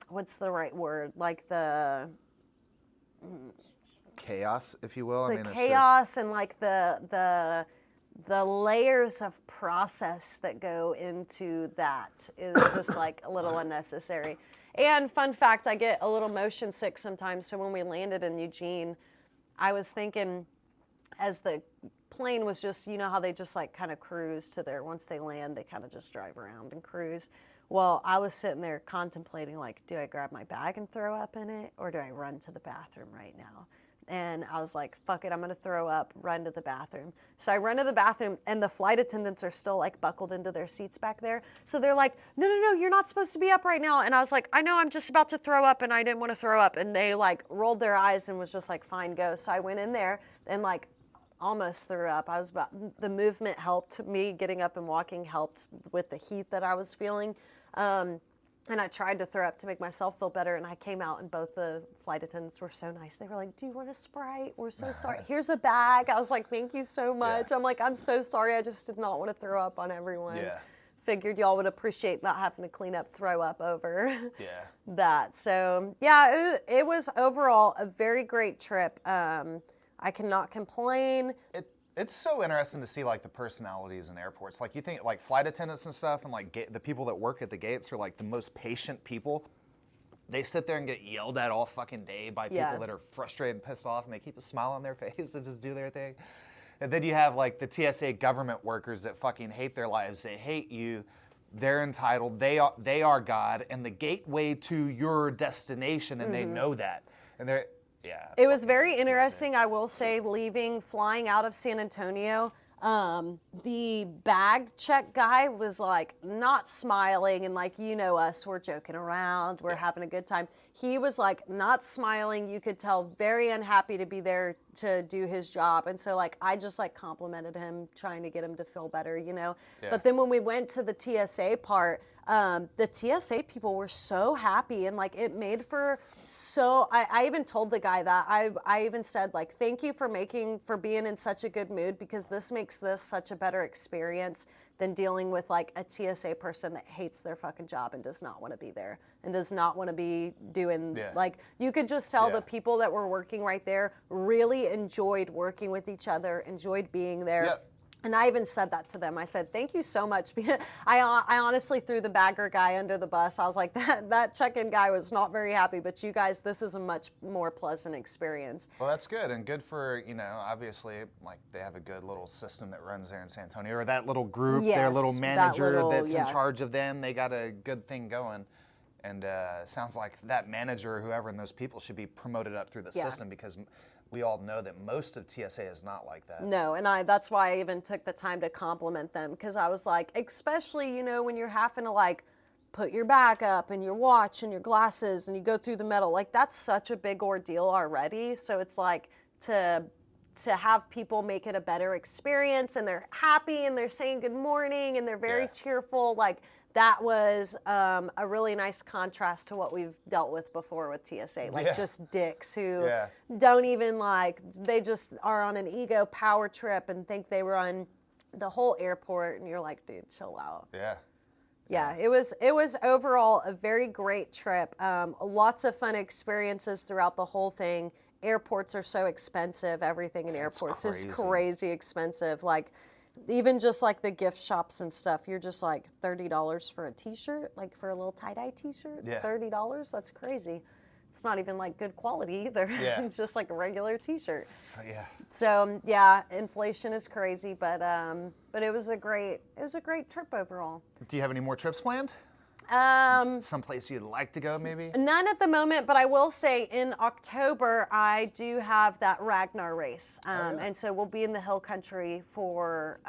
what's the right word? Like, the... chaos, if you will. The chaos and, like, the layers of process that go into that is just, like, a little unnecessary. And fun fact, I get a little motion sick sometimes. So when we landed in Eugene, I was thinking as the plane was just, you know how they just like kind of cruise to their, once they land, they kind of just drive around and cruise. Well, I was sitting there contemplating like, do I grab my bag and throw up in it, or do I run to the bathroom right now? And I was like, fuck it, I'm gonna throw up, run to the bathroom. So I run to the bathroom, and the flight attendants are still like buckled into their seats back there. So they're like, no, you're not supposed to be up right now. And I was like, I know, I'm just about to throw up, and I didn't want to throw up. And they like rolled their eyes and was just like, fine, go. So I went in there and like almost threw up. The movement helped me, getting up and walking helped with the heat that I was feeling. And I tried to throw up to make myself feel better, and I came out, and both the flight attendants were so nice. They were like, do you want a Sprite? We're so sorry. Here's a bag. I was like, thank you so much. Yeah. I'm like, I'm so sorry. I just did not want to throw up on everyone. Yeah. Figured y'all would appreciate not having to clean up, throw up over that. So, yeah, it was overall a very great trip. I cannot complain. It's so interesting to see like the personalities in airports. Like you think like flight attendants and stuff, and like the people that work at the gates are like the most patient people. They sit there and get yelled at all fucking day by people that are frustrated and pissed off, and they keep a smile on their face and just do their thing. And then you have like the TSA government workers that fucking hate their lives. They hate you. They're entitled. They are God and the gateway to your destination, and they know that. And they're it was very interesting, I will say, flying out of San Antonio. The bag check guy was like not smiling, and like, you know us, we're joking around, we're having a good time. He was like not smiling. You could tell very unhappy to be there to do his job. And so like I just like complimented him, trying to get him to feel better, you know. But then when we went to the TSA part, the TSA people were so happy, and like it made for so. I even told the guy that I even said like, thank you for being in such a good mood, because this makes this such a better experience than dealing with like a TSA person that hates their fucking job and does not want to be there and does not want to be doing like, you could just tell the people that were working right there really enjoyed working with each other, enjoyed being there. Yep. And I even said that to them. I said, thank you so much. I honestly threw the bagger guy under the bus. I was like, that check-in guy was not very happy, but you guys, this is a much more pleasant experience. Well, that's good, and good for, obviously, like, they have a good little system that runs there in San Antonio, or that little group, their little manager that's in charge of them. They got a good thing going. And sounds like that manager or whoever and those people should be promoted up through the system, because we all know that most of TSA is not like that. No, and that's why I even took the time to compliment them, because I was like, especially, when you're having to like put your bag up and your watch and your glasses and you go through the metal, like that's such a big ordeal already. So it's like to have people make it a better experience, and they're happy and they're saying good morning and they're very cheerful, like that was a really nice contrast to what we've dealt with before with TSA. Like just dicks who don't even they just are on an ego power trip and think they run the whole airport, and you're like, dude, chill out. Yeah, it was overall a very great trip. Lots of fun experiences throughout the whole thing. Airports are so expensive. Everything in airports is crazy expensive. Like, even just like the gift shops and stuff, you're just like $30 for a t-shirt, like for a little tie-dye t-shirt, $30, that's crazy. It's not even like good quality either. It's just like a regular t-shirt. So inflation is crazy, but it was a great trip overall. Do you have any more trips planned? Someplace you'd like to go, maybe? None at the moment, but I will say in October, I do have that Ragnar race. And so we'll be in the hill country for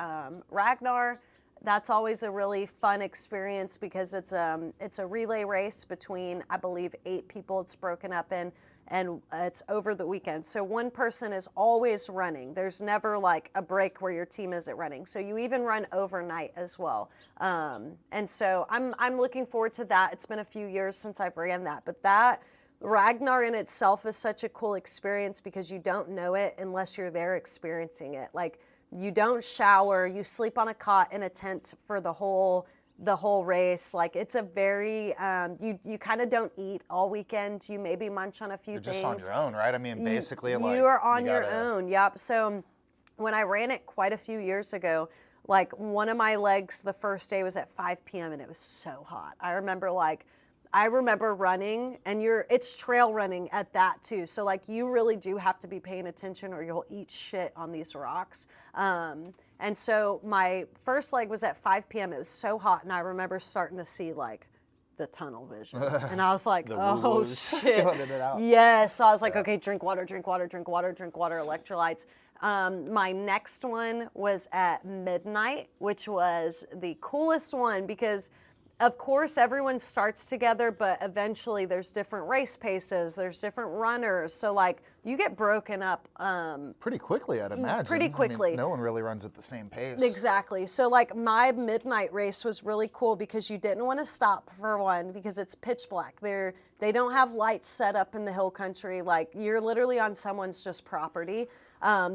Ragnar. That's always a really fun experience, because it's a relay race between, I believe, 8 people it's broken up in, and it's over the weekend. So one person is always running. There's never like a break where your team isn't running. So you even run overnight as well. And so I'm looking forward to that. It's been a few years since I've ran that, but that Ragnar in itself is such a cool experience, because you don't know it unless you're there experiencing it. Like, you don't shower, you sleep on a cot in a tent for the whole race. Like, it's a very, you kind of don't eat all weekend. You maybe munch on a few things. You're just on your own, right? I mean, basically, you are on your own. Yep. So when I ran it quite a few years ago, like one of my legs the first day was at 5 p.m. and it was so hot. I remember running, and it's trail running at that too. So like, you really do have to be paying attention or you'll eat shit on these rocks. And so my first leg was at 5 p.m. It was so hot, and I remember starting to see like the tunnel vision. And I was like, oh shit. Yes. So I was like, okay, drink water, electrolytes. My next one was at midnight, which was the coolest one, because of course, everyone starts together, but eventually there's different race paces, there's different runners. So like, you get broken up pretty quickly, I'd imagine. Pretty quickly. I mean, no one really runs at the same pace. Exactly. So like, my midnight race was really cool, because you didn't want to stop for one, because it's pitch black. They don't have lights set up in the hill country. Like, you're literally on someone's just property.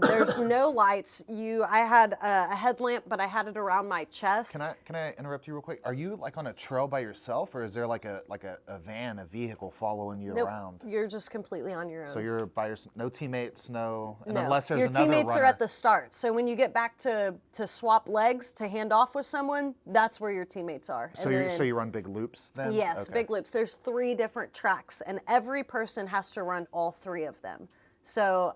There's no lights. I had a headlamp, but I had it around my chest. Can I interrupt you real quick? Are you like on a trail by yourself, or is there like a van, a vehicle following you around? You're just completely on your own. So you're by yourself, no teammates, no. Unless there's another runner. Your teammates are at the start. So when you get back to swap legs to hand off with someone, that's where your teammates are. So you run big loops then? Yes, big loops. There's 3 different tracks, and every person has to run all 3 of them. So,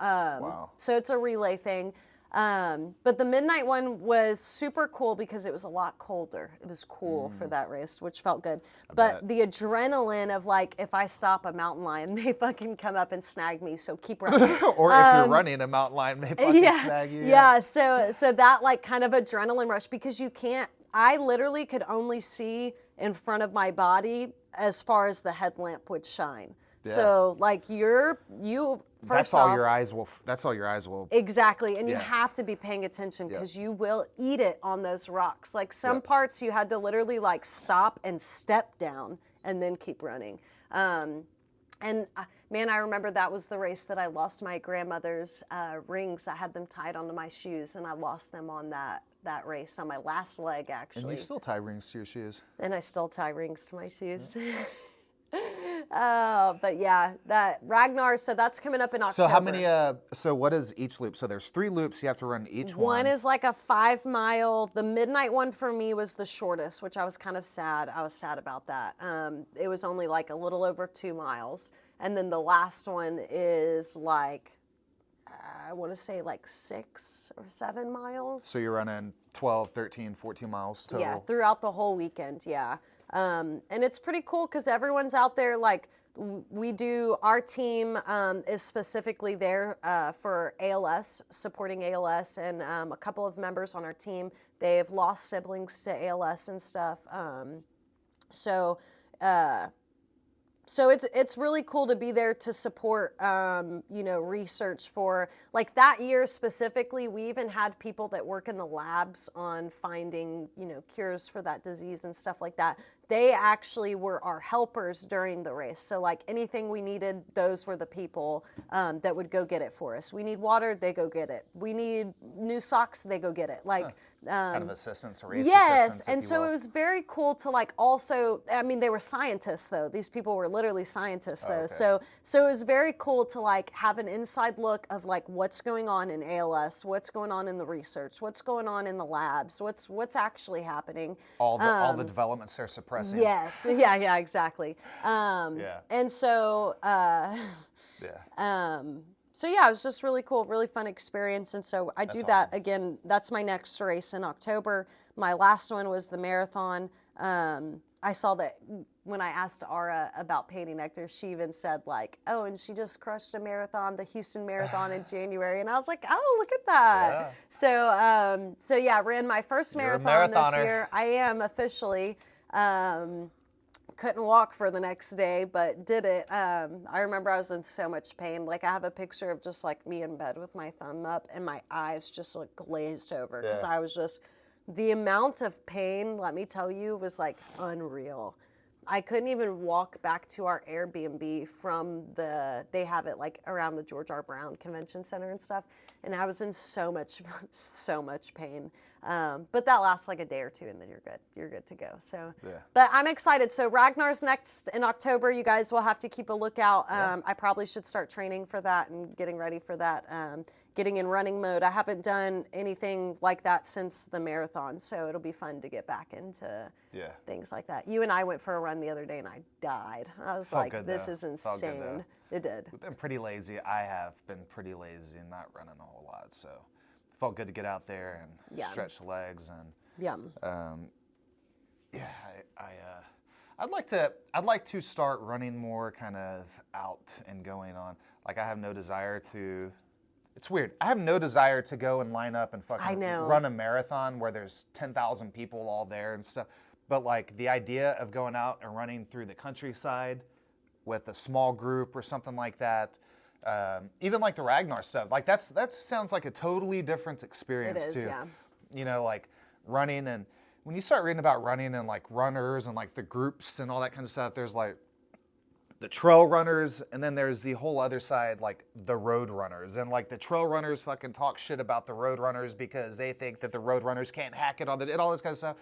so it's a relay thing. But the midnight one was super cool because it was a lot colder. It was cool for that race, which felt good. But the adrenaline of like, if I stop a mountain lion, they fucking come up and snag me. So keep running. Or if you're running, a mountain lion may fucking snag you. Yeah. So that like kind of adrenaline rush, because you can't. I literally could only see in front of my body as far as the headlamp would shine. Yeah. So like you first that's all off, your eyes will. That's all your eyes will. exactly, and you Yeah. have to be paying attention Yep. because you will eat it on those rocks. Like some Yep. parts, you had to literally like stop and step down and then keep running. And man, I remember that was the race that I lost my grandmother's rings. I had them tied onto my shoes, and I lost them on that race on my last leg, actually. And you still tie rings to your shoes. And I still tie rings to my shoes. But yeah, that Ragnar. So that's coming up in October. So how many? So what is each loop? So there's 3 loops. You have to run each one. One is like a 5 mile. The midnight one for me was the shortest, which I was kind of sad. I was sad about that. It was only like a little over 2 miles. And then the last one is like, I want to say like 6 or 7 miles. So you're running 12, 13, 14 miles total. Yeah, throughout the whole weekend, yeah. And it's pretty cool because everyone's out there, like, our team is specifically there for ALS, supporting ALS, and a couple of members on our team, they've lost siblings to ALS and stuff. So it's really cool to be there to support, research for, like that year specifically, we even had people that work in the labs on finding, cures for that disease and stuff like that. They actually were our helpers during the race. So like anything we needed, those were the people that would go get it for us. We need water, they go get it. We need new socks, they go get it. Like, kind of assistance, race yes, assistance, and so it was very cool to like also. I mean, they were scientists though. These people were literally scientists though. Okay. So it was very cool to like have an inside look of like what's going on in ALS, what's going on in the research, what's going on in the labs, what's actually happening. all the developments they're suppressing. Yes, yeah, exactly. Yeah. And so. Yeah. So yeah, it was just really cool, really fun experience. And so I do that again. That's my next race in October. My last one was the marathon. I saw that when I asked Ara about PantyNectar, she even said like, oh, and she just crushed a marathon, the Houston Marathon in January. And I was like, oh, look at that. Yeah. So yeah, I ran my first marathon this year. I am officially. Couldn't walk for the next day, but did it. I remember I was in so much pain. Like I have a picture of just like me in bed with my thumb up and my eyes just like glazed over because I was just, the amount of pain, let me tell you, was like unreal. I couldn't even walk back to our Airbnb from they have it like around the George R. Brown Convention Center and stuff. And I was in so much pain. But that lasts like a day or two and then you're good. You're good to go. So, but I'm excited. So Ragnar's next in October. You guys will have to keep a lookout. I probably should start training for that and getting ready for that. Getting in running mode. I haven't done anything like that since the marathon. So it'll be fun to get back into things like that. You and I went for a run the other day and I died. I was like, this is insane. It did. We've been pretty lazy. I have been pretty lazy and not running a whole lot. So it felt good to get out there and stretch the legs and I'd like to start running more kind of out and going on. Like I have no desire to. It's weird. I have no desire to go and line up and fucking run a marathon where there's 10,000 people all there and stuff. But like the idea of going out and running through the countryside with a small group or something like that, even like the Ragnar stuff, like that sounds like a totally different experience too. Like running, and when you start reading about running and like runners and like the groups and all that kind of stuff, there's like the trail runners, and then there's the whole other side, like the road runners. And like the trail runners fucking talk shit about the road runners because they think that the road runners can't hack it on and all this kind of stuff.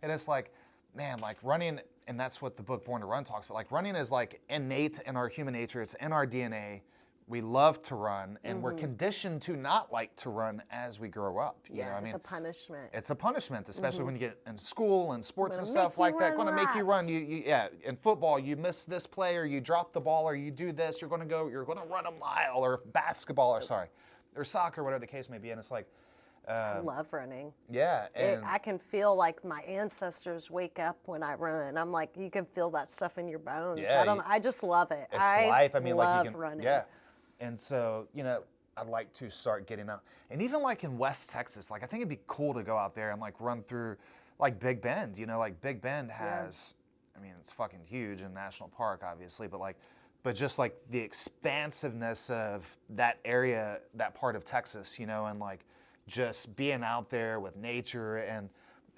And it's like, man, like running, and that's what the book Born to Run talks about. Like running is like innate in our human nature. It's in our DNA. We love to run, and we're conditioned to not like to run as we grow up. You know what I mean? It's a punishment. It's a punishment, especially when you get in school and sports and stuff like that. Going to make you run. In football, you miss this play, or you drop the ball, or you do this. You're going to run a mile, or basketball, or soccer, whatever the case may be. And it's like, I love running. Yeah. And I can feel like my ancestors wake up when I run. I'm like, you can feel that stuff in your bones. Yeah, I just love it. It's life. I mean, love like you can, running. Yeah. And so, I'd like to start getting out. And even like in West Texas, like I think it'd be cool to go out there and like run through like Big Bend. Like Big Bend has, I mean, it's fucking huge in National Park, obviously, but like but just like the expansiveness of that area, that part of Texas, you know, and like just being out there with nature and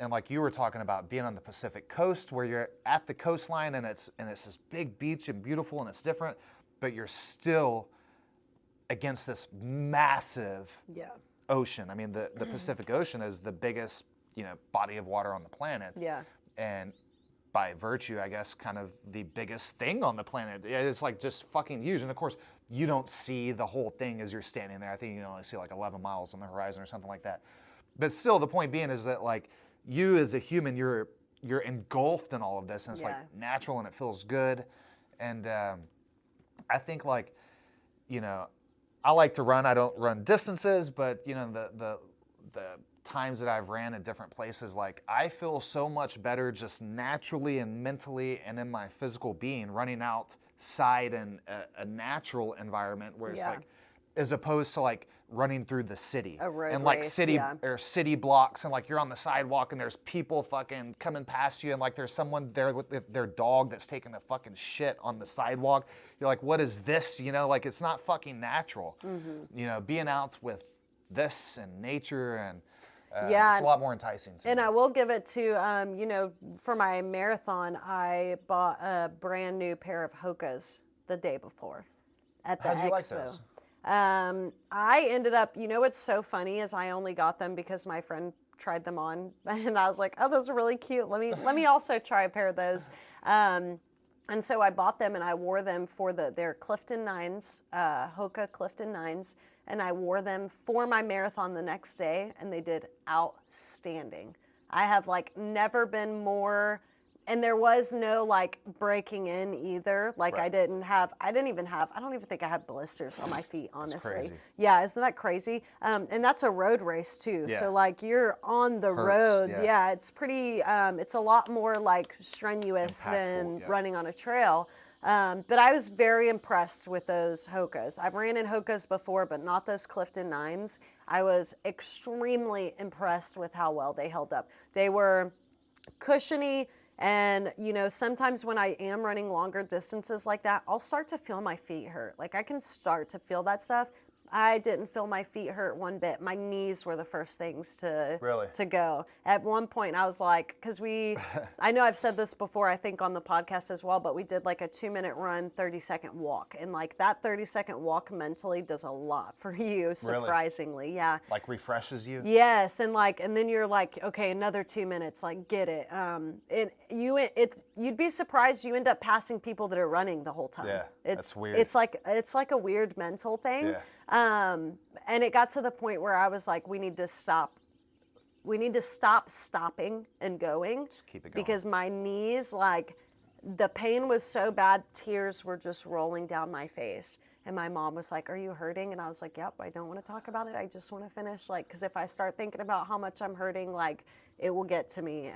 like you were talking about being on the Pacific coast where you're at the coastline and it's this big beach and beautiful and it's different, but you're still against this massive ocean. I mean, the Pacific Ocean is the biggest, you know, body of water on the planet. Yeah. And by virtue, I guess, kind of the biggest thing on the planet. It's like just fucking huge. And of course, you don't see the whole thing as you're standing there. I think you can only see like 11 miles on the horizon or something like that. But still, the point being is that like you as a human, you're engulfed in all of this, and it's like natural and it feels good. And I think like, you know, I like to run. I don't run distances, but you know, the times that I've ran at different places, like I feel so much better just naturally and mentally and in my physical being running outside in a natural environment where it's like, as opposed to like running through the city and like city blocks and like you're on the sidewalk and there's people fucking coming past you and like there's someone there with their dog that's taking a fucking shit on the sidewalk. You're like, what is this? You know, like it's not fucking natural. You know, being out with this and nature and it's a lot more enticing to me. I will give it to, you know, for my marathon, I bought a brand new pair of Hokas the day before at the How'd you expo. like those? I ended up, you know what's so funny is I only got them because my friend tried them on and I was like, oh, those are really cute. Let me also try a pair of those. And so I bought them and I wore them for their Clifton 9s, Hoka Clifton 9s. And I wore them for my marathon the next day, and they did outstanding. I have like never been more, and there was no like breaking in either. Like I don't even think I had blisters on my feet, honestly. That's crazy. Yeah, isn't that crazy? And that's a road race too. Yeah. So like you're on the road. Yeah, it's pretty, it's a lot more like strenuous than running on a trail. But I was very impressed with those Hokas. I've ran in Hokas before, but not those Clifton 9s. I was extremely impressed with how well they held up. They were cushiony, and you know, sometimes when I am running longer distances like that, I'll start to feel my feet hurt. Like I can start to feel that stuff. I didn't feel my feet hurt one bit. My knees were the first things to go. At one point, I was like, because I know I've said this before, I think on the podcast as well, but we did like a 2-minute run, 30-second walk. And like that 30-second walk mentally does a lot for you, surprisingly. Yeah. Like refreshes you? Yes. And then you're like, okay, another 2 minutes, like get it. You'd be surprised you end up passing people that are running the whole time. Yeah, that's weird. It's like a weird mental thing. Yeah. And it got to the point where I was like, we need to stop stopping and going. Just keep it going. Because my knees, like the pain was so bad, tears were just rolling down my face. And my mom was like, are you hurting? And I was like, yep, I don't want to talk about it. I just want to finish. Like, cause if I start thinking about how much I'm hurting, like it will get to me.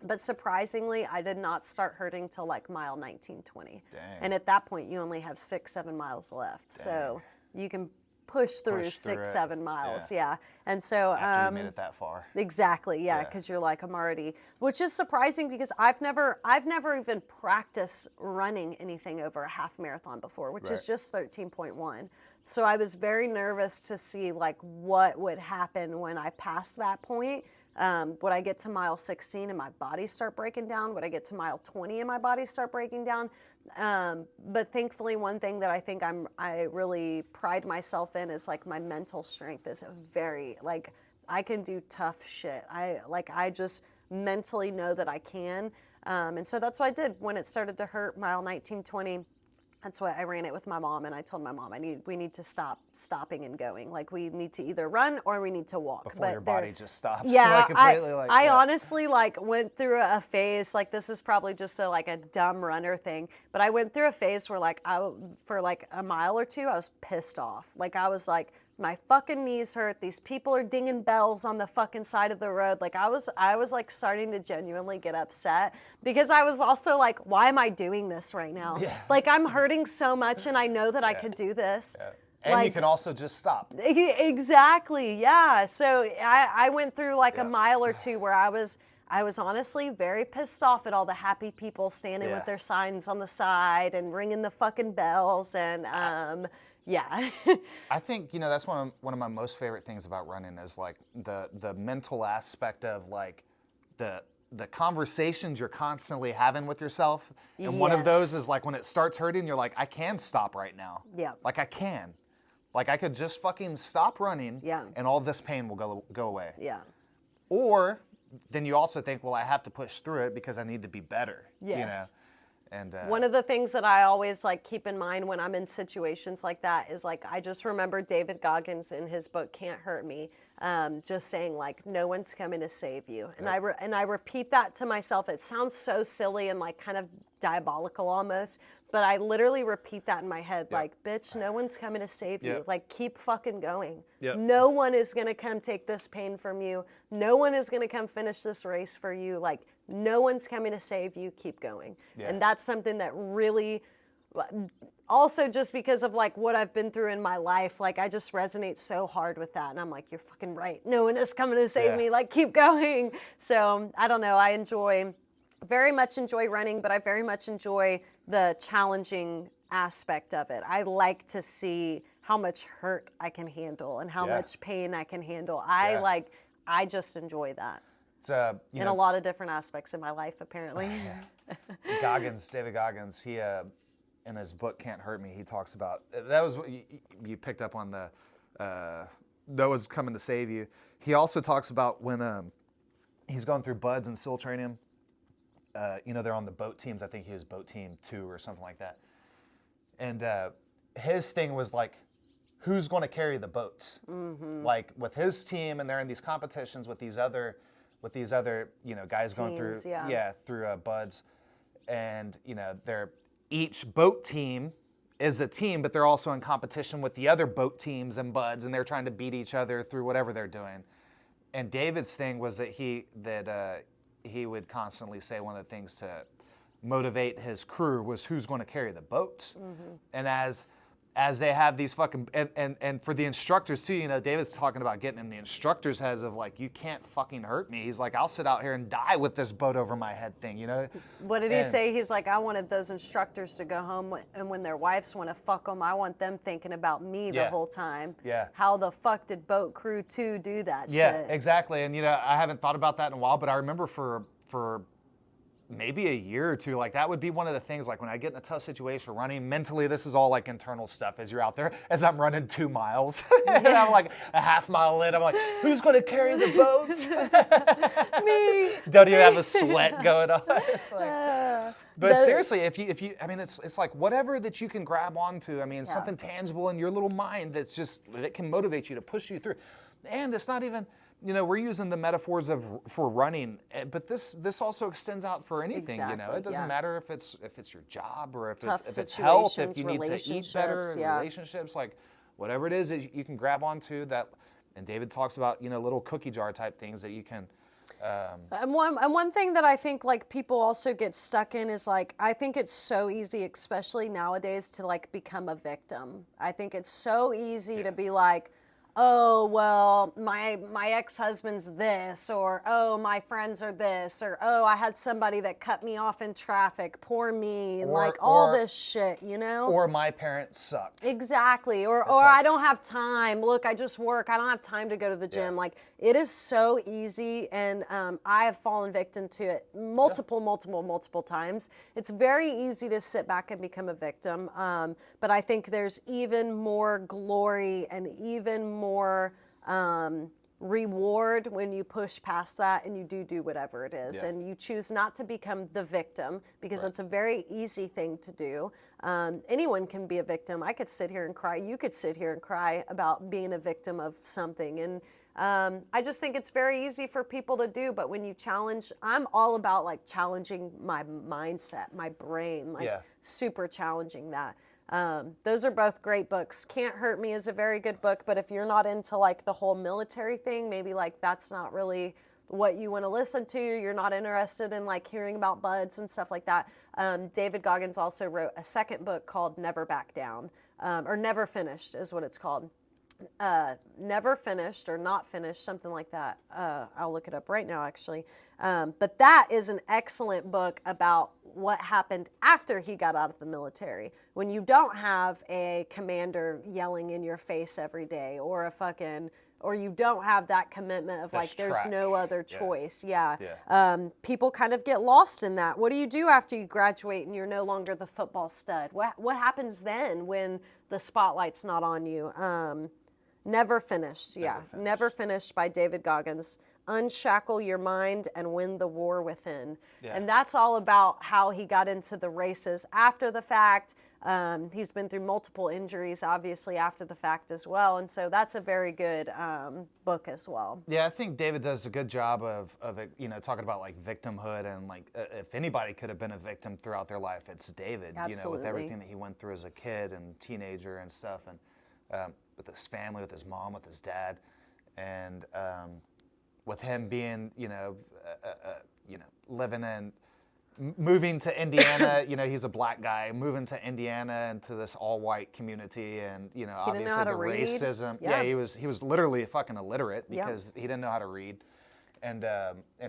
But surprisingly, I did not start hurting till like mile 19, 20. Dang. And at that point you only have 6-7 miles left. Dang. So you can push through 6-7 miles. Yeah. And so, after you made it that far. Exactly. Yeah. Cause you're like, I'm already, which is surprising because I've never even practiced running anything over a half marathon before, which is just 13.1. So I was very nervous to see like what would happen when I passed that point. Would I get to mile 16 and my body start breaking down? Would I get to mile 20 and my body start breaking down? But thankfully, one thing that I think I really pride myself in is like my mental strength is very, like I can do tough shit. I just mentally know that I can. And so that's what I did when it started to hurt mile 19, 20. That's why I ran it with my mom, and I told my mom, we need to stop stopping and going. Like we need to either run or we need to walk. Before your body just stops. Yeah, like completely, I honestly like went through a phase, like this is probably just a dumb runner thing, but I went through a phase where like for like a mile or two, I was pissed off. Like I was like, my fucking knees hurt. These people are dinging bells on the fucking side of the road. Like I was like starting to genuinely get upset because I was also like, why am I doing this right now? Yeah. Like I'm hurting so much and I know that I could do this. Yeah. And you can also just stop. Exactly. Yeah. So I went through like a mile or two where I was I was honestly very pissed off at all the happy people standing with their signs on the side and ringing the fucking bells and yeah. I think, you know, that's one of my most favorite things about running is like the mental aspect of like the conversations you're constantly having with yourself. And one of those is like when it starts hurting, you're like, I can stop right now. Yeah. Like I can. Like I could just fucking stop running and all this pain will go away. Yeah. Or then you also think, well, I have to push through it because I need to be better. Yes. You know? And one of the things that I always like keep in mind when I'm in situations like that is like I just remember David Goggins in his book Can't Hurt Me, just saying like no one's coming to save you, and I repeat that to myself. It sounds so silly and like kind of diabolical almost, but I literally repeat that in my head like, bitch, no one's coming to save you. Like keep fucking going. No one is gonna come take this pain from you. No one is gonna come finish this race for you. Like no one's coming to save you. Keep going. And that's something that really, also just because of like what I've been through in my life, like I just resonate so hard with that. And I'm like, you're fucking right. No one is coming to save me. Like keep going. So I don't know. I very much enjoy running, but I very much enjoy the challenging aspect of it. I like to see how much hurt I can handle and how much pain I can handle. I just enjoy that. In a lot of different aspects of my life, apparently. David Goggins, he in his book Can't Hurt Me, he talks about, that was what you picked up on the Noah's coming to save you. He also talks about when he's going through buds and SEAL training, you know, they're on the boat teams. I think he was boat team 2 or something like that. And his thing was like, who's going to carry the boats? Like with his team, and they're in these competitions with these other, you know, guys teams, going through, through buds, and you know, each boat team is a team, but they're also in competition with the other boat teams and buds, and they're trying to beat each other through whatever they're doing. And David's thing was that he would constantly say one of the things to motivate his crew was who's going to carry the boats. And as they have these fucking, and for the instructors too, you know, David's talking about getting in the instructors' heads of like, you can't fucking hurt me. He's like, I'll sit out here and die with this boat over my head thing, you know? What did he say? He's like, I wanted those instructors to go home and when their wives want to fuck them, I want them thinking about me the whole time. How the fuck did boat crew 2 do that shit? Yeah, exactly. And you know, I haven't thought about that in a while, but I remember for maybe a year or 2, like that would be one of the things, like when I get in a tough situation running, mentally this is all like internal stuff as you're out there, as I'm running 2 miles. And I'm like a half mile in, I'm like, who's going to carry the boats? Me. Don't even have a sweat going on. It's like, but seriously, if you, I mean, it's like whatever that you can grab onto, I mean, something tangible in your little mind that can motivate you to push you through. And it's not even, you know, we're using the metaphors for running, but this also extends out for anything. You know, it doesn't matter if it's your job or if it's health, if you need to eat better, relationships, like whatever it is that you can grab onto that. And David talks about, you know, little cookie jar type things that you can. And one thing that I think like people also get stuck in is like, I think it's so easy, especially nowadays, to like become a victim. I think it's so easy to be like, oh, well, my ex-husband's this, or, oh, my friends are this, or, oh, I had somebody that cut me off in traffic, poor me, and like all this shit, you know? Or my parents sucked. Exactly, or I don't have time. Look, I just work. I don't have time to go to the gym. Like, it is so easy, and I have fallen victim to it multiple times. It's very easy to sit back and become a victim, but I think there's even more glory and even more reward when you push past that and you do whatever it is, and you choose not to become the victim, because it's a very easy thing to do. Anyone can be a victim. I could sit here and cry. You could sit here and cry about being a victim of something, and I just think it's very easy for people to do. But when you challenge, I'm all about like challenging my mindset, my brain, like super challenging that. Those are both great books. Can't Hurt Me is a very good book, but if you're not into like the whole military thing, maybe like that's not really what you want to listen to. You're not interested in like hearing about buds and stuff like that. David Goggins also wrote a second book called Never Back Down, or Never Finished is what it's called. never finished or not finished, something like that. I'll look it up right now, actually. But that is an excellent book about what happened after he got out of the military. When you don't have a commander yelling in your face every day, or or you don't have that commitment of like, there's no other choice. Yeah. People kind of get lost in that. What do you do after you graduate and you're no longer the football stud? What happens then when the spotlight's not on you? Never Finished. Never Finished by David Goggins. Unshackle your mind and win the war within. And that's all about how he got into the races after the fact. He's been through multiple injuries, obviously, after the fact as well. And so that's a very good book as well. Yeah, I think David does a good job of you know, talking about like victimhood and like if anybody could have been a victim throughout their life, it's David. Absolutely. You know, with everything that he went through as a kid and teenager and stuff, and with his family, with his mom, with his dad, and with him being, you know, living in, moving to Indiana, you know, he's a black guy, moving to Indiana into this all-white community, and, you know, he obviously didn't know how the to read. racism. Yeah, he was literally fucking illiterate because he didn't know how to read. And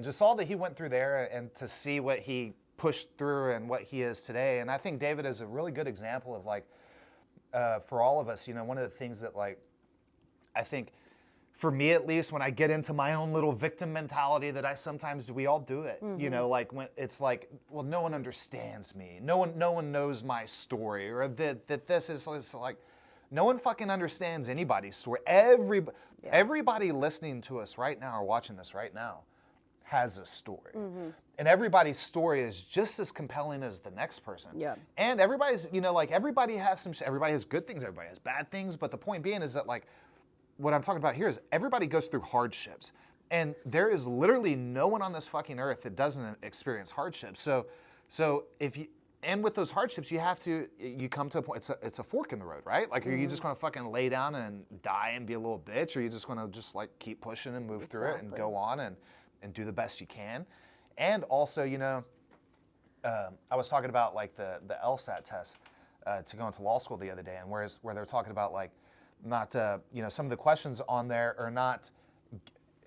just all that he went through there, and to see what he pushed through and what he is today. And I think David is a really good example of like, for all of us, you know, one of the things that like, I think, for me at least, when I get into my own little victim mentality that I sometimes do, we all do it, you know, like when it's like, well, no one understands me. No one knows my story, or that this is like, no one fucking understands anybody's story. Everybody listening to us right now or watching this right now has a story. And everybody's story is just as compelling as the next person. Yeah. And everybody's, you know, like everybody has everybody has good things, everybody has bad things, but the point being is that like, what I'm talking about here is everybody goes through hardships, and there is literally no one on this fucking earth that doesn't experience hardships. So if you, and with those hardships, you come to a point, it's a fork in the road, right? Like, are you just gonna fucking lay down and die and be a little bitch, or are you just gonna just like keep pushing and move through it and go on and do the best you can? And also, you know, I was talking about like the LSAT test to go into law school the other day, and where they're talking about like, not you know, some of the questions on there are not,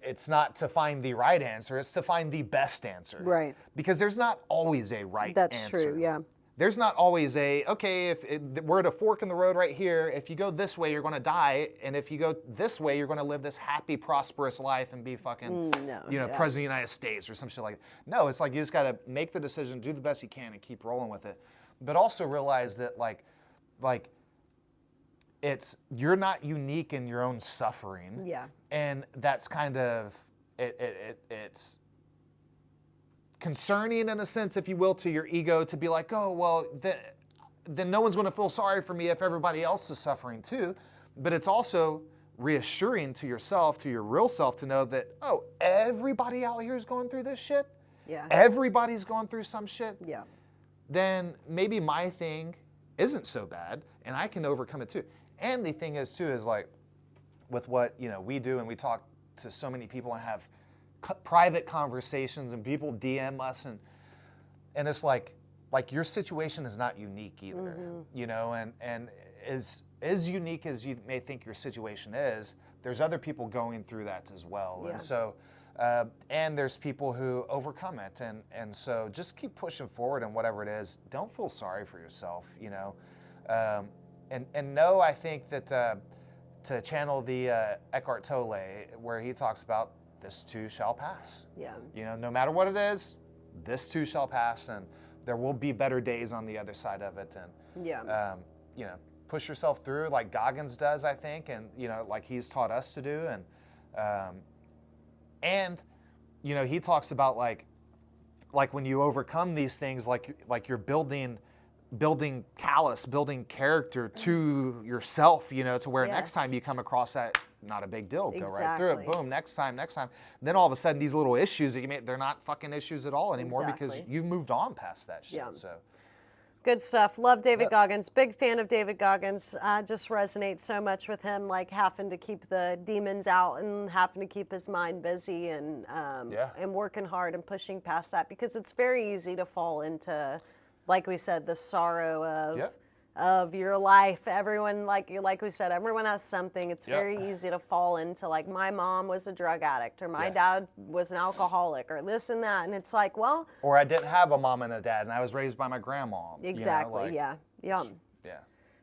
it's not to find the right answer, it's to find the best answer. Right. Because there's not always a right answer. That's true, yeah. There's not always okay, we're at a fork in the road right here, if you go this way, you're going to die, and if you go this way, you're going to live this happy, prosperous life and be fucking, you know, President of the United States or some shit like that. No, it's like you just got to make the decision, do the best you can, and keep rolling with it. But also realize that, like, you're not unique in your own suffering. Yeah. And that's kind of, it's concerning in a sense, if you will, to your ego to be like, oh, well, then no one's going to feel sorry for me if everybody else is suffering too. But it's also reassuring to yourself, to your real self, to know that, oh, everybody out here is going through this shit. Yeah. Everybody's going through some shit. Yeah. Then maybe my thing isn't so bad and I can overcome it too. And the thing is too, is like with what, you know, we do, and we talk to so many people and have private conversations, and people DM us, and it's like your situation is not unique either, you know, and as unique as you may think your situation is, there's other people going through that as well. Yeah. And so, and there's people who overcome it. And so just keep pushing forward in whatever it is. Don't feel sorry for yourself, you know. And no, I think that to channel the Eckhart Tolle, where he talks about this too shall pass. Yeah. You know, no matter what it is, this too shall pass, and there will be better days on the other side of it. And you know, push yourself through like Goggins does, I think, and you know, like he's taught us to do. And you know, he talks about like when you overcome these things, like you're building callous, building character to yourself, you know, to where next time you come across that, not a big deal, go right through it, boom, next time. Then all of a sudden these little issues that you made, they're not fucking issues at all anymore because you've moved on past that shit. Yeah. So good stuff. Love David Goggins. Big fan of David Goggins. Just resonates so much with him, like having to keep the demons out and having to keep his mind busy and working hard and pushing past that, because it's very easy to fall into, like we said, the sorrow of of your life. Everyone, like we said, everyone has something. It's very easy to fall into, like, my mom was a drug addict, or my dad was an alcoholic, or this and that. And it's like, well. Or I didn't have a mom and a dad, and I was raised by my grandma. Exactly, Yeah. Yeah.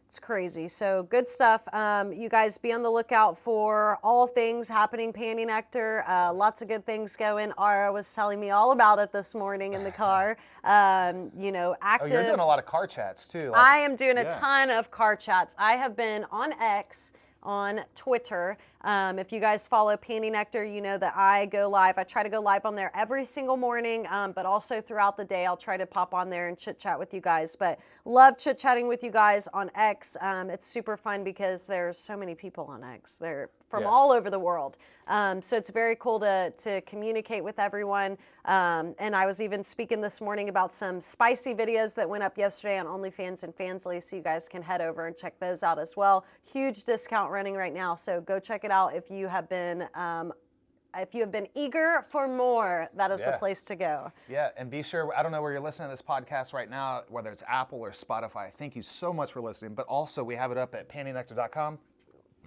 It's crazy. So good stuff. You guys be on the lookout for all things happening PantyNectar. Lots of good things going. Ara was telling me all about it this morning in the car. Active. Oh, you're doing a lot of car chats too. I am doing a ton of car chats. I have been on X, on Twitter. If you guys follow PantyNectar, you know that I go live. I try to go live on there every single morning, but also throughout the day, I'll try to pop on there and chit chat with you guys. But love chit chatting with you guys on X. It's super fun because there's so many people on X. They're from all over the world. So it's very cool to communicate with everyone. And I was even speaking this morning about some spicy videos that went up yesterday on OnlyFans and Fansly, so you guys can head over and check those out as well. Huge discount running right now, so go check it out if you have been eager for more. That is the place to go. Yeah, and be sure, I don't know where you're listening to this podcast right now, whether it's Apple or Spotify. Thank you so much for listening, but also we have it up at PantyNectar.com.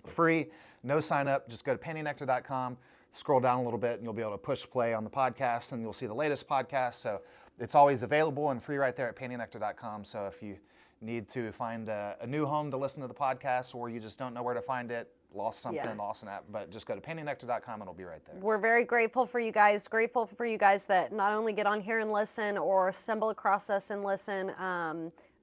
Free, no sign up, just go to PantyNectar.com, scroll down a little bit, and you'll be able to push play on the podcast, and you'll see the latest podcast. So it's always available and free right there at PantyNectar.com. So if you need to find a new home to listen to the podcast, or you just don't know where to find it, lost something, lost an app, but just go to PantyNectar.com and it'll be right there. We're very grateful for you guys that not only get on here and listen or stumble across us and listen,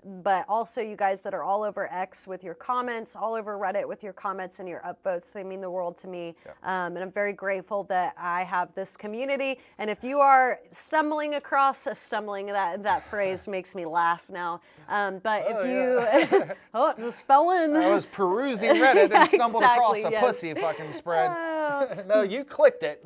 but also you guys that are all over X with your comments, all over Reddit with your comments and your upvotes. They mean the world to me. And I'm very grateful that I have this community. And if you are stumbling across, that phrase makes me laugh now. But if you, it just fell in. I was perusing Reddit and stumbled across a pussy fucking spread. No, you clicked it.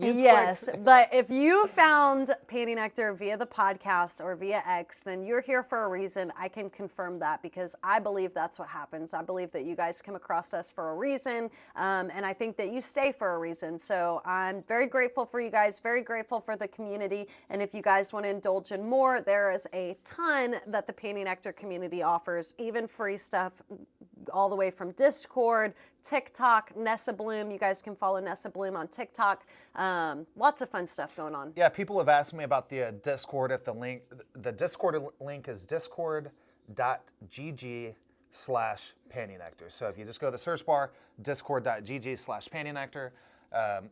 But if you found PantyNectar via the podcast or via X, then you're here for a reason. I can confirm that because I believe that's what happens. I believe that you guys come across us for a reason, and I think that you stay for a reason. So I'm very grateful for you guys, very grateful for the community, and if you guys want to indulge in more, there is a ton that the PantyNectar community offers, even free stuff, all the way from Discord, TikTok, Nessa Bloom. You guys can follow Nessa Bloom on TikTok. Lots of fun stuff going on. Yeah, people have asked me about the Discord. If the Discord link is discord.gg/PantyNectar. So if you just go to the search bar, discord.gg/PantyNectar.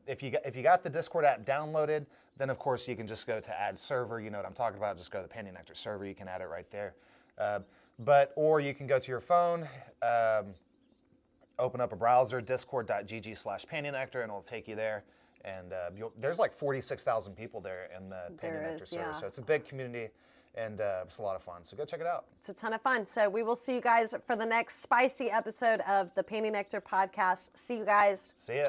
If you got the Discord app downloaded, then of course you can just go to add server. You know what I'm talking about. Just go to the PantyNectar server. You can add it right there. Or you can go to your phone, open up a browser, discord.gg/PantyNectar, and it'll take you there. And there's like 46,000 people there in the PantyNectar server. So it's a big community, and it's a lot of fun. So go check it out. It's a ton of fun. So we will see you guys for the next spicy episode of the PantyNectar podcast. See you guys. See ya.